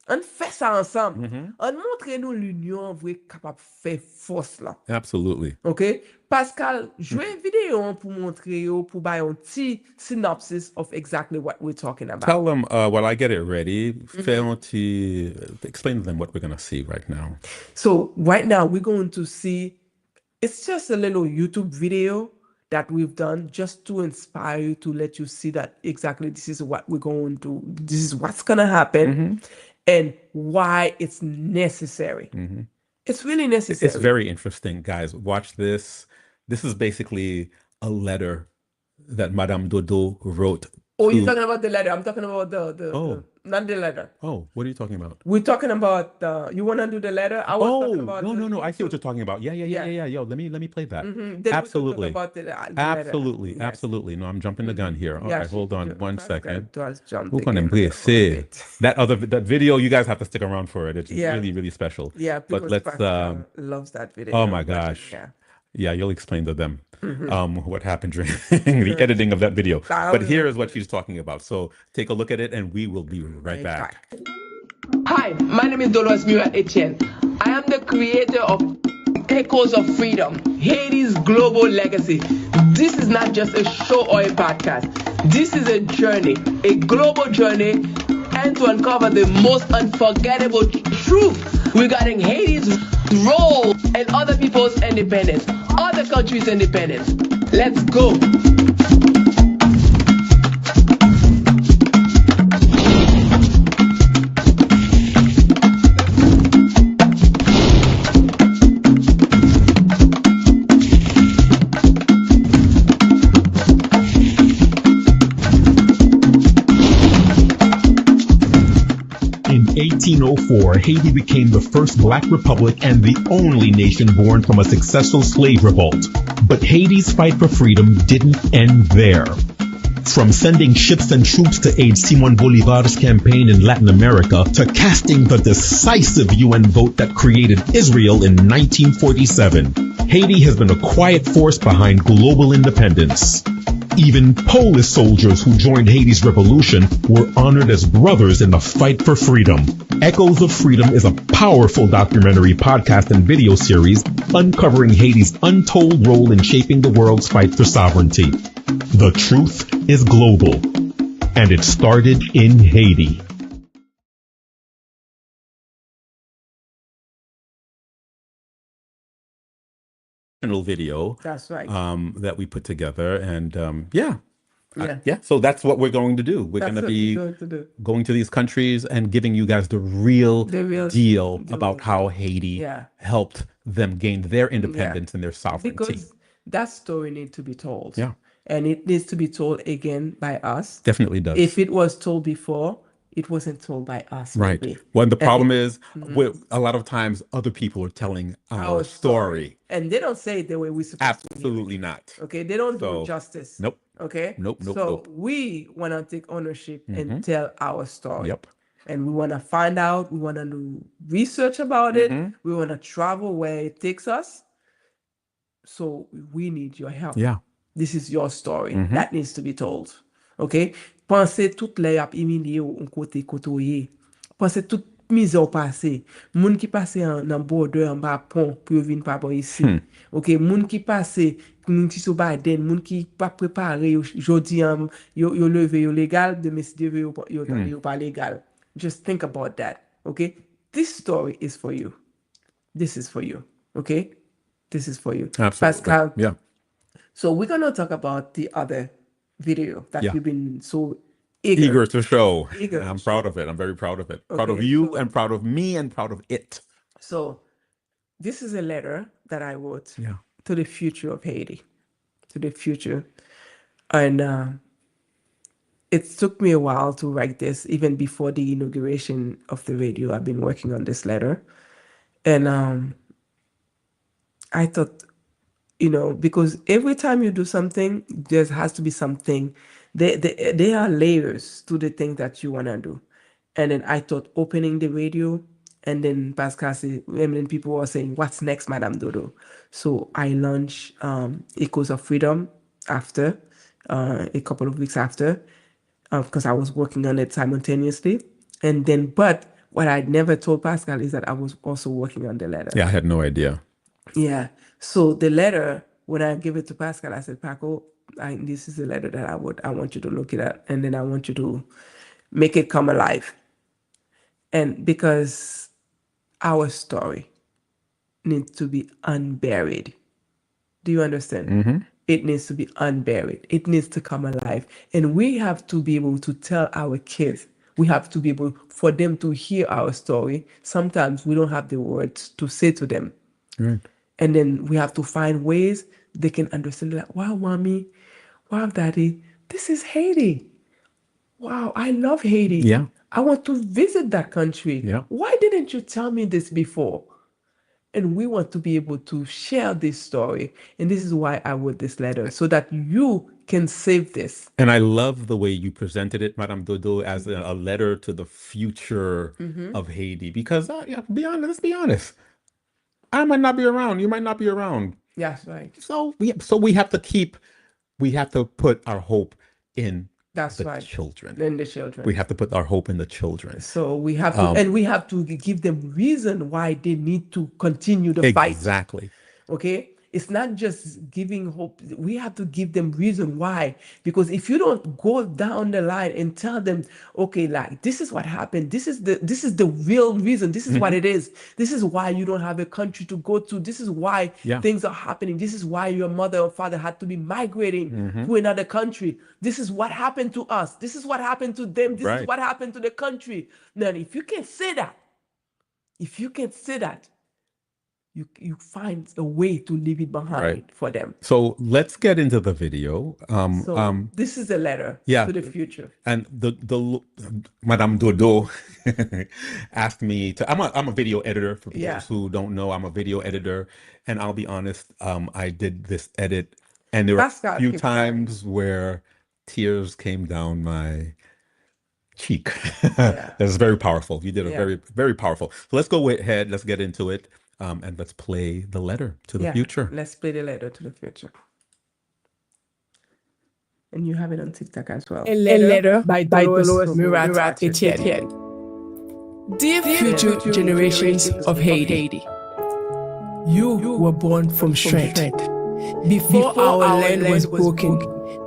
On fait ça ensemble. On montre nous l'union vrai capable faire force là. Absolutely. OK? Pascal, jouez une vidéo pour montrer pour buy un petit synopsis of exactly what we're talking about. Tell them while I get it ready, explain to them what we're going to see right now. So right now we're going to see, it's just a little YouTube video that we've done just to inspire you, to let you see that exactly this is what we're going to, this is what's going to happen and why it's necessary. It's really necessary. It's very interesting, guys. Watch this. This is basically a letter that Madame Dodo wrote. Oh, you're talking about the letter. I'm talking about the not the letter. Oh, what are you talking about? We're talking about you want to do the letter? I was talking about no. I see what you're talking about. Yeah. Yo, let me play that. Absolutely. Absolutely. Absolutely. No, I'm jumping the gun here. All right, hold on one second. That video, you guys have to stick around for it. It's really, really special. Yeah, but let's loves that video. Oh my gosh. Yeah, you'll explain to them what happened during the editing of that video. But here is what she's talking about. So take a look at it and we will be right back. Hi, my name is Dolores Mura Etienne. I am the creator of Echoes of Freedom, Haiti's global legacy. This is not just a show or a podcast. This is a journey, a global journey, and to uncover the most unforgettable truth regarding Haiti's role and other people's independence, other countries' independence. Let's go. In 1804, Haiti became the first black republic and the only nation born from a successful slave revolt. But Haiti's fight for freedom didn't end there. From sending ships and troops to aid Simon Bolivar's campaign in Latin America to casting the decisive UN vote that created Israel in 1947, Haiti has been a quiet force behind global independence. Even Polish soldiers who joined Haiti's revolution were honored as brothers in the fight for freedom. Echoes of Freedom is a powerful documentary, podcast, and video series uncovering Haiti's untold role in shaping the world's fight for sovereignty. The truth is global, and it started in Haiti. Video. That's right. That we put together, and so that's what we're going to do. We're going to be going to these countries and giving you guys the real deal about how Haiti helped them gain their independence and their sovereignty. Because that story needs to be told. Yeah. And it needs to be told again by us. Definitely does. If it was told before, it wasn't told by us. Right. Maybe. Well, the problem is, a lot of times other people are telling our story. And they don't say it the way we're supposed to. Absolutely not. Okay, they don't do justice. Nope. Okay? Nope. So we want to take ownership and tell our story. Yep. And we want to find out, we want to do research about it, we want to travel where it takes us. So we need your help. Yeah. This is your story. That needs to be told. Okay? Pensez tout le ap humilié ou côté côtoyé. Pensez tout mise au passé. Moun qui passe en border en bas pont pour venir pas ici. OK, moun qui passe moun qui sou Biden, moun qui pas préparé jodi yo levé yo légal, demain si Dieu veut yo pas légal. Just think about that. Okay? This story is for you. This is for you. Okay? This is for you. Absolutely. Pascal. Yeah. So we're going to talk about the other video that we've been so eager to show. Eager. And I'm proud of it. I'm very proud of it. Proud of you and proud of me and proud of it. So this is a letter that I wrote to the future of Haiti, to the future. And it took me a while to write this, even before the inauguration of the radio. I've been working on this letter. And I thought, because every time you do something, there has to be something. There are layers to the thing that you want to do. And then I thought opening the radio, and then Pascal said, and then people were saying, what's next, Madam Dodo? So I launched Echoes of Freedom after, a couple of weeks after, because I was working on it simultaneously. And then, but what I never told Pascal is that I was also working on the letter. Yeah, I had no idea. Yeah. So the letter, when I gave it to Pascal, I said, Paco, this is the letter that I want you to look at, and then I want you to make it come alive. And because our story needs to be unburied. Do you understand? Mm-hmm. It needs to be unburied. It needs to come alive. And we have to be able to tell our kids, we have to be able for them to hear our story. Sometimes we don't have the words to say to them. Right. And then we have to find ways they can understand, like, wow, mommy, wow, daddy, this is Haiti. Wow, I love Haiti. Yeah. I want to visit that country. Yeah. Why didn't you tell me this before? And we want to be able to share this story. And this is why I wrote this letter, so that you can save this. And I love the way you presented it, Madame Dodo, as a letter to the future of Haiti. Because, let's be honest. I might not be around. You might not be around. That's right. So we have to put our hope in the children. In the children. We have to put our hope in the children. So we have to, and we have to give them reason why they need to continue the fight. Exactly. Okay? It's not just giving hope. We have to give them reason why. Because if you don't go down the line and tell them, okay, like, this is what happened. This is the real reason. This is what it is. This is why you don't have a country to go to. This is why things are happening. This is why your mother or father had to be migrating to another country. This is what happened to us. This is what happened to them. This is what happened to the country. Now, if you can say that, you find a way to leave it behind for them. So let's get into the video. This is a letter to the future. And the Madame Dodo asked me to. I'm a video editor. For those who don't know, I'm a video editor, and I'll be honest. I did this edit, and there were a few times where tears came down my cheek. That's very powerful. You did a very, very powerful. So let's go ahead. Let's get into it. And let's play the letter to the future. Let's play the letter to the future. And you have it on TikTok as well. A letter by Dolores Murat Etienne. Dear future generations of Haiti, you were born from strength. Before our land was broken,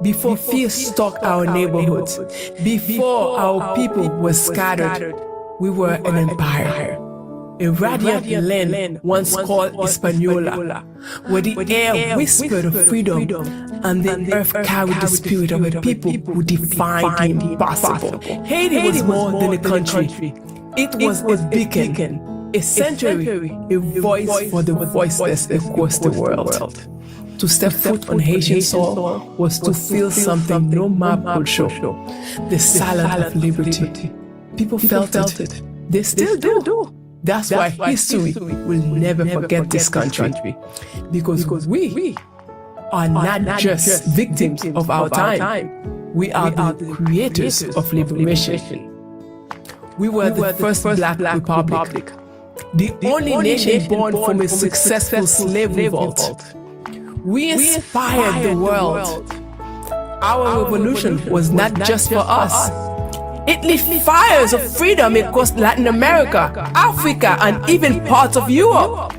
before fear stalked our neighborhoods, before our people were scattered, we were an empire. A radiant land once called Hispaniola, where the air whispered of freedom and the earth carried the spirit of a people who defied the impossible. Haiti was more than a country. It was a beacon, a sanctuary, a voice for the voiceless across the world. To step foot on Haitian soil was to feel something no map could show, the silence of liberty. People felt it. They still do. That's why history will never forget this country. Because we are not just victims of our time. We are the creators of liberation. We were the first Black Republic. The only nation born from a successful slave revolt. We inspired the world. Our revolution was not just for us. It lit fires of freedom across Latin America, Africa, and even parts of Europe.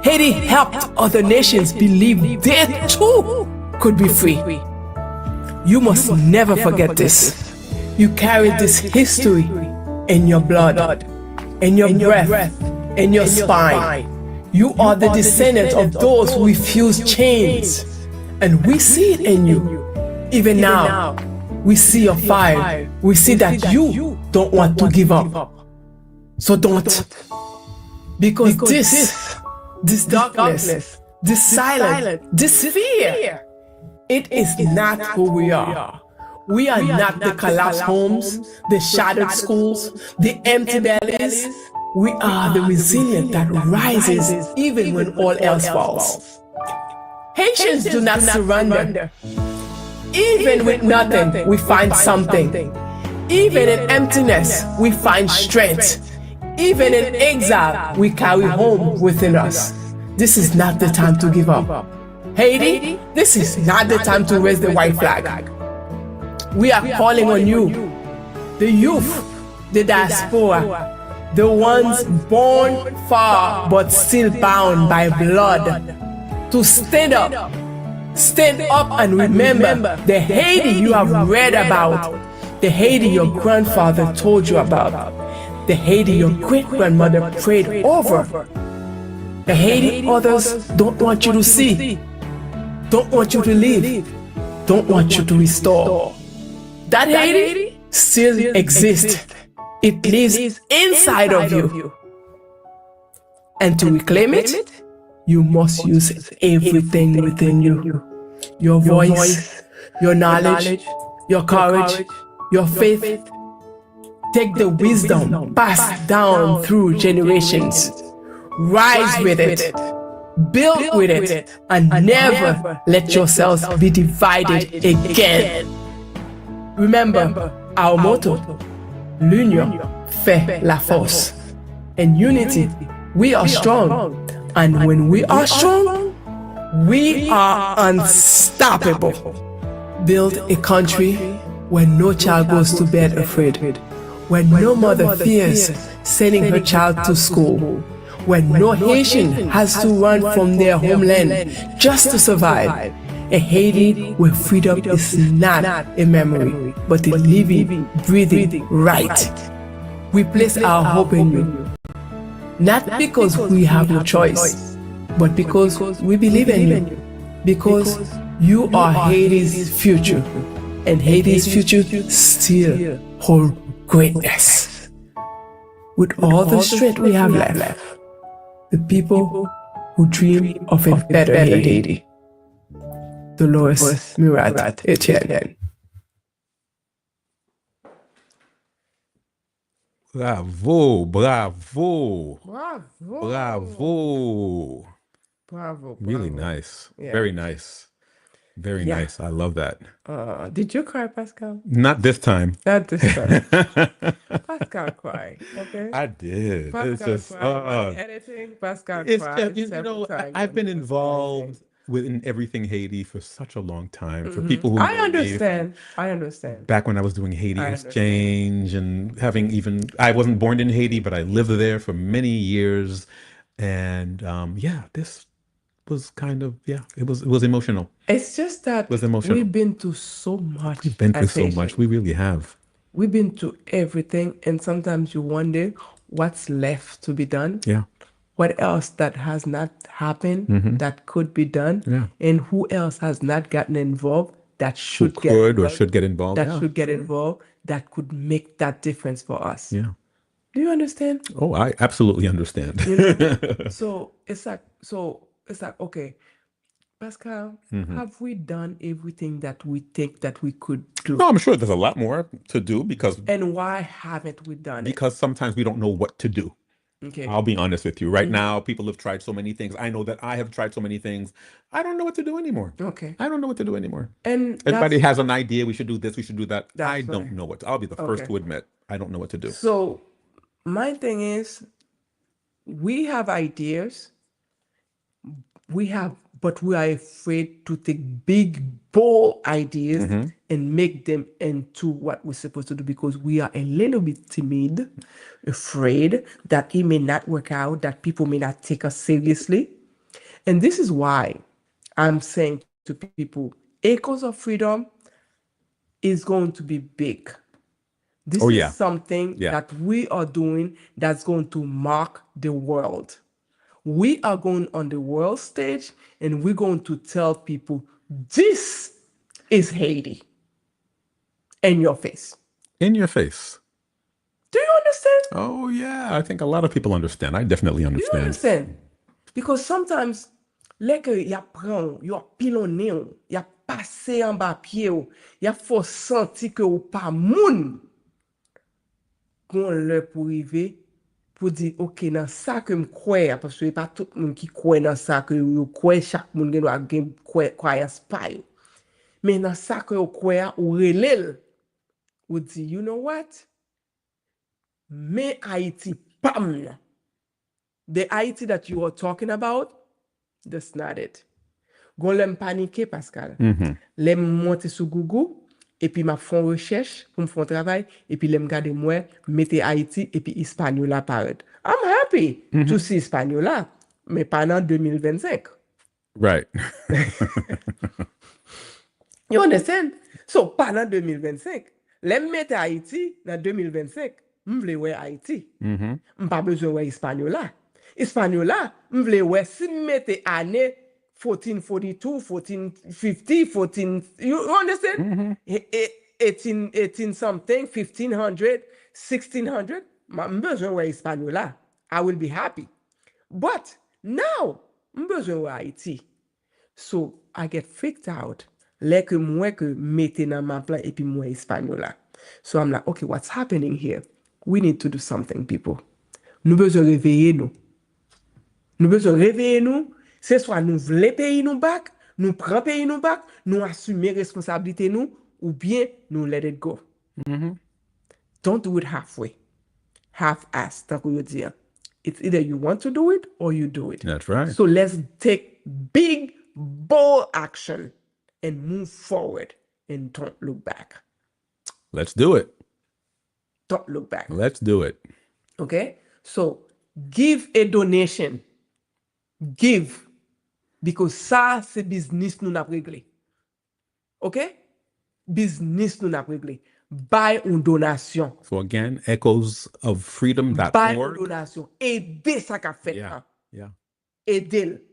Haiti helped other nations believe they too could be free. You must never forget this. You carry this history in your blood, in your breath, in your spine. You are the descendant of those who refused chains. And we see it in you, even now. We see your fire. We see that you don't want to give up. So don't. Because this darkness, this silence, this fear, it is not who we are. We are not the collapsed homes, the shattered schools, the empty bellies. We are the resilient that rises even when all else falls. Haitians do not surrender. Even with nothing, we find something. Even in emptiness, we find strength. Even in exile, we carry home within us. This is not the time to give up. Haiti, this is not the time to raise the white flag. We are calling on you, the youth, the diaspora, the ones born far but still bound by blood, to stand up. Stand up and remember the Haiti you have read about, the Haiti your grandfather told you about, the Haiti your great-grandmother prayed over, the Haiti others don't want you to see, don't want you to live, don't want you to restore. That Haiti still exists. It lives inside of you. And to reclaim it, you must use everything within you. Your voice, your knowledge, your courage, your faith. Take the wisdom passed down through generations. Rise with it. Build with it. And never let yourselves be divided again. Remember our motto, l'union fait la force. In unity, we are strong. And when we are strong, we are unstoppable. Build a country where no child goes to bed afraid, where no mother fears sending her child to school, where no Haitian has to run from their homeland just to survive. A Haiti where freedom is not a memory, but a living, breathing right. We place our hope in you. Not because we have no choice, but because we believe in you. Because you are Haiti's future, and Haiti's future still holds greatness. With all the strength we have left, the people who dream of a better Haiti. Dolores Murat Etienne. Bravo, bravo, Bravo. bravo. Bravo. Really bravo. nice. Yeah. Very nice. Very Yeah. nice. I love that. Did you cry, Pascal? Not this time. Not this time. Pascal cried. Okay. I did. Pascal It's just, cried on editing. Pascal it's cried just, you several know, times. I've been on involved within everything Haiti for such a long time. For people who I know me, understand. I understand. back when I was doing Haiti I understand. exchange and having I wasn't born in Haiti, but I lived there for many years. And yeah, this was kind of, it was emotional. It's just that Was emotional. we've been through so much. We've been through as so much. Haitians. We really have. We've been through everything, and sometimes you wonder what's left to be done. Yeah. What else that has not happened that could be done, Yeah. and who else has not gotten involved that Who should get could or involved, should get involved. that Yeah. should get involved, that could make that difference for us. Yeah. Do you understand? Oh, I absolutely understand. You know? So it's like okay, Pascal, have we done everything that we think that we could do? No, I'm sure there's a lot more to do because And why haven't we done it? sometimes we don't know what to do. Okay. I'll be honest with you. Right now, people have tried so many things. I know that I have tried so many things. I don't know what to do anymore. Okay. I don't know what to do anymore. And Everybody has an idea. We should do this. We should do that. I That's don't right. know what. I'll be the first Okay. to admit I don't know what to do. So my thing is, we have ideas. But we are afraid to take big, bold ideas and make them into what we're supposed to do because we are a little bit timid, afraid that it may not work out, that people may not take us seriously. And this is why I'm saying to people, Echoes of Freedom is going to be big. This is something that we are doing that's going to mark the world. We are going on the world stage and we're going to tell people, this is Haiti. In your face. In your face. Do you understand? Oh, yeah. I think a lot of people understand. I definitely Do you understand. understand? Because sometimes, lè que y a pran, y a pilonné ou, y a passé en bas pied ou, y a fò senti que ou pa moun, kon lè pou rive, pour dire, ok, dans ça que je crois, parce que pas tout le monde qui croit dans ça, que je crois, chaque monde doit avoir croyance pas. Mais dans ça que je crois, ou relève would say, you know what? Mais Haiti, pam! The Haiti that you are talking about, that's not it. Gon lèm panike, Pascal. Lèm monte sou Google, et puis m'a fon recherche pour me faire travail, et puis lèm gade moi, mette Haiti, et puis Hispaniola parade. I'm happy to see Hispaniola, mais pendant 2025. Right. You understand? So, pendant 2025, lèm mette Haiti dans 2025, m'vle wè Haiti. M'pas besoin wè Hispaniola. Hispaniola, m'vle wè si mette année 1442, 1450, 14, you understand? 18 something, 1500, 1600, m'besoin wè Hispaniola. I will be happy. But now, m'besoin wè Haiti. So, I get freaked out. Lè que moi que mette dans ma plan et puis moi Hispaniola. So I'm like, okay, what's happening here? We need to do something, people. Nous besoin réveiller nous. Nous besoin réveiller nous. C'est soit nous voulons payer nous back, nous prend pays nous back, nous assumer responsabilité nous, ou bien nous let it go. Don't do it halfway. Half-assed, tant que vous dire. It's either you want to do it or you do it. That's right. So let's take big, bold action and move forward and don't look back. Let's do it. Don't look back. Let's do it. Okay? So give a donation. Give. Because ça, c'est business nous n'a réglé. Okay? Business nous n'a réglé. Buy une donation. So again, echoesofreedom.org. Buy une donation. Aidez ça qu'a fait. Yeah. Aidez-le.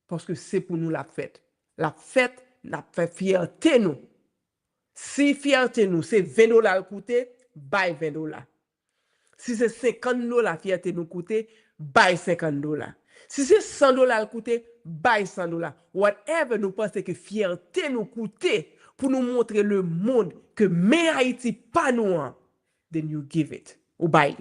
Parce que c'est pour nous la fête. La fête n'a fait fierté nous. Si fierté nous, c'est $20 coûté, buy $20. Si c'est $50 la fierté nous coûté, buy $50. Si c'est $100 coûté, buy $100. Whatever nous pensons que fierté nous coûté pour nous montrer le monde que mais Haïti pas nous, then you give it. Ou buy.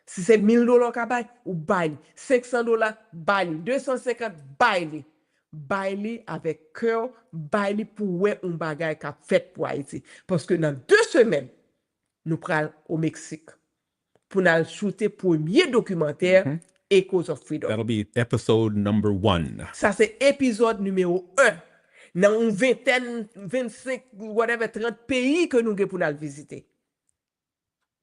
Si c'est $1000 qu'à buy, ou buy. $500, buy. $250, buy. Baili avec cœur, baili pour ouais un bagay qu'a fait pour Haïti. Parce que dans 2 semaines, nous prenons au Mexique pour nous shooter premier documentaire Echoes of Freedom. That'll be episode number 1. Ça c'est épisode numéro 1. Dans une vingtaine, 25, whatever, 30 pays que nous avons pour nous visiter.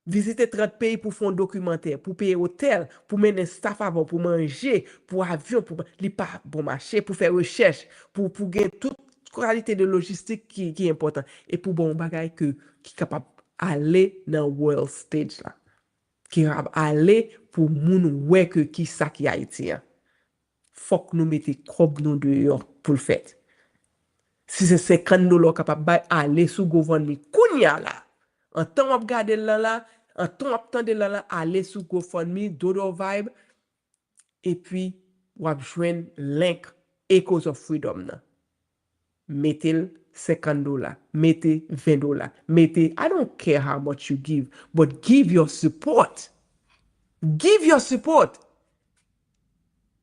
Visiter 30 pays pour faire un documentaire, pour payer hôtel, pour mener staff avant, pour manger, pour avion, pour li pas bon marché, pour faire recherche, pour gagner toute qualité de logistique qui est important et pour bon bagay qui est capable aller dans world stage là. Qui est capable aller pour moun ouais que qui ça qui haïtien. Faut que nous mettions comme nous dehors pour le faire. Si c'est $50 capable aller sous gouvernement kounya là. En temps on regarder là, en temps attendre là, aller sur GoFundMe, DodorVibe, et puis on joindre link Echoes of Freedom là. Mettez $50, mettez $20, mettez, I don't care how much you give, but give your support. Give your support.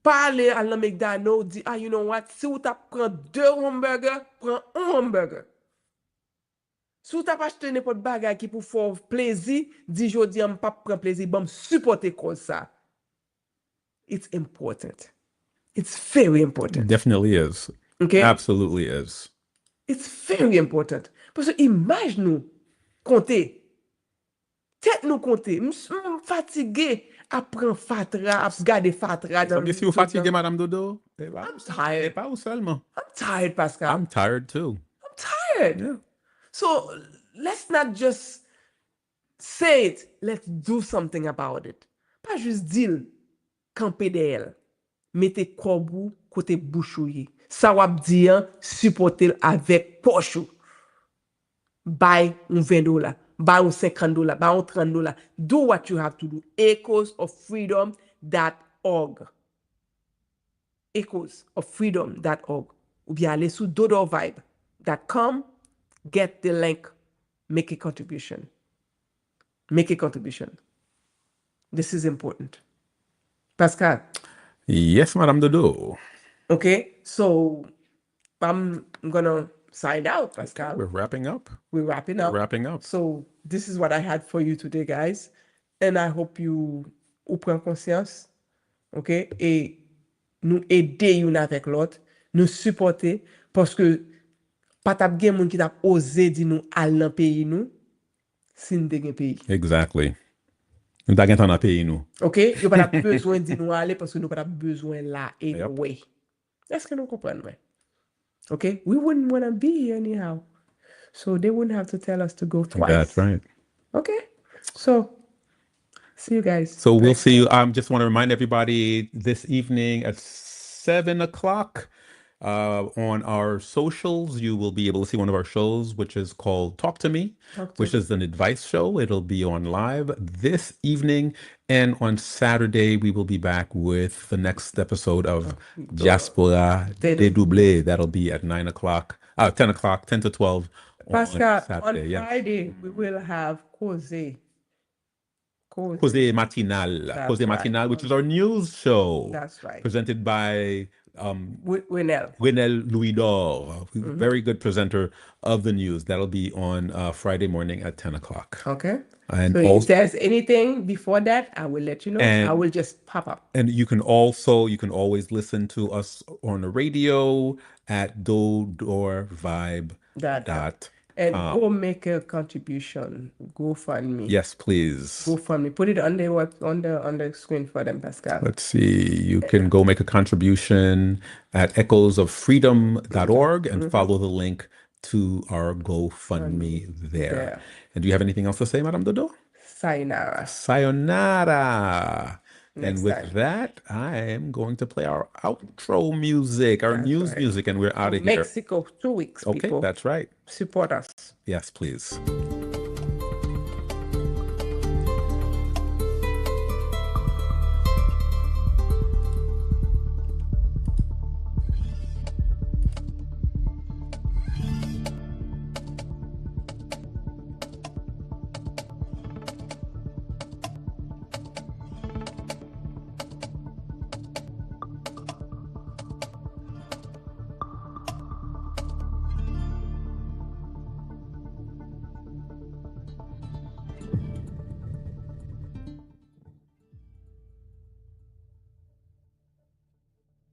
Parlez à la McDonald's, dit, you know what, si vous prend 2 hamburgers, prends un hamburger. Si vous avez acheté n'importe bagage qui pour faire plaisir, dis jodi am pas prendre plaisir, bon supporter comme ça. It's important. It's very important. It definitely is. Okay? Absolutely is. It's very important. Parce que image nous compter. Tête nous compter. Fatigué à prendre fatra, à regarder fatra dans. Si vous fatigué Madame Dodo? I'm tired. Pas seulement. I'm tired, Pascal. I'm tired too. I'm tired. Yeah. So let's not just say it. Let's do something about it. Pas juste dire, camper derrière. Mettez korbou côté bouchouille. Ça wap dire, supporter avec pochou. Buy un $20, buy un $50, buy un $30. Do what you have to do. Echoesofreedom.org. Echoesofreedom.org. Ou bien aller sur DodorVibe.com. Get the link. Make a contribution. Make a contribution. This is important. Pascal. Yes, Madame Dodo. Okay, so I'm gonna sign out, Pascal. Okay, we're wrapping up. We're wrapping up. Wrapping up. So this is what I had for you today, guys. And I hope you prend conscience, ok? Et nous aider yon avec l'autre, nous supporter, parce que pas tap gen moun qui tap osé di nous al nan pays nous, si nous gen pays. Exactly. Nous t'a gen dans pays nous. Ok? Yo pas besoin di nous aller parce que nous pas besoin là anyway. Est-ce que nous comprenons? Okay? We wouldn't want to be here anyhow. So they wouldn't have to tell us to go twice. That's right. Okay? So, see you guys. So we'll see you. Just want to remind everybody this evening at 7 o'clock on our socials, you will be able to see one of our shows, which is called Talk to Me, which is an advice show. It'll be on live this evening. And on Saturday, we will be back with the next episode of Diaspora Dédoublée. That'll be at 10 o'clock, 10 to 12 Pascal, on Saturday. On Friday, we will have Cause Matinal, which is our news show. That's right. Presented by Gwenel Louis-Dor, very good presenter of the news. That'll be on Friday morning at 10 o'clock. Okay. And so also, if there's anything before that, I will let you know. I will just pop up. And you can always listen to us on the radio at DodorVibe.com. And go make a contribution. GoFundMe. Yes, please. GoFundMe. Put it on the screen for them, Pascal. Let's see. You can go make a contribution at echoesofreedom.org and follow the link to our GoFundMe there. And do you have anything else to say, Madam Dodo? Sayonara. Sayonara. And with that, I am going to play our outro music, our news music, and we're out of here. Mexico, 2 weeks, people. Okay, that's right. Support us. Yes, please.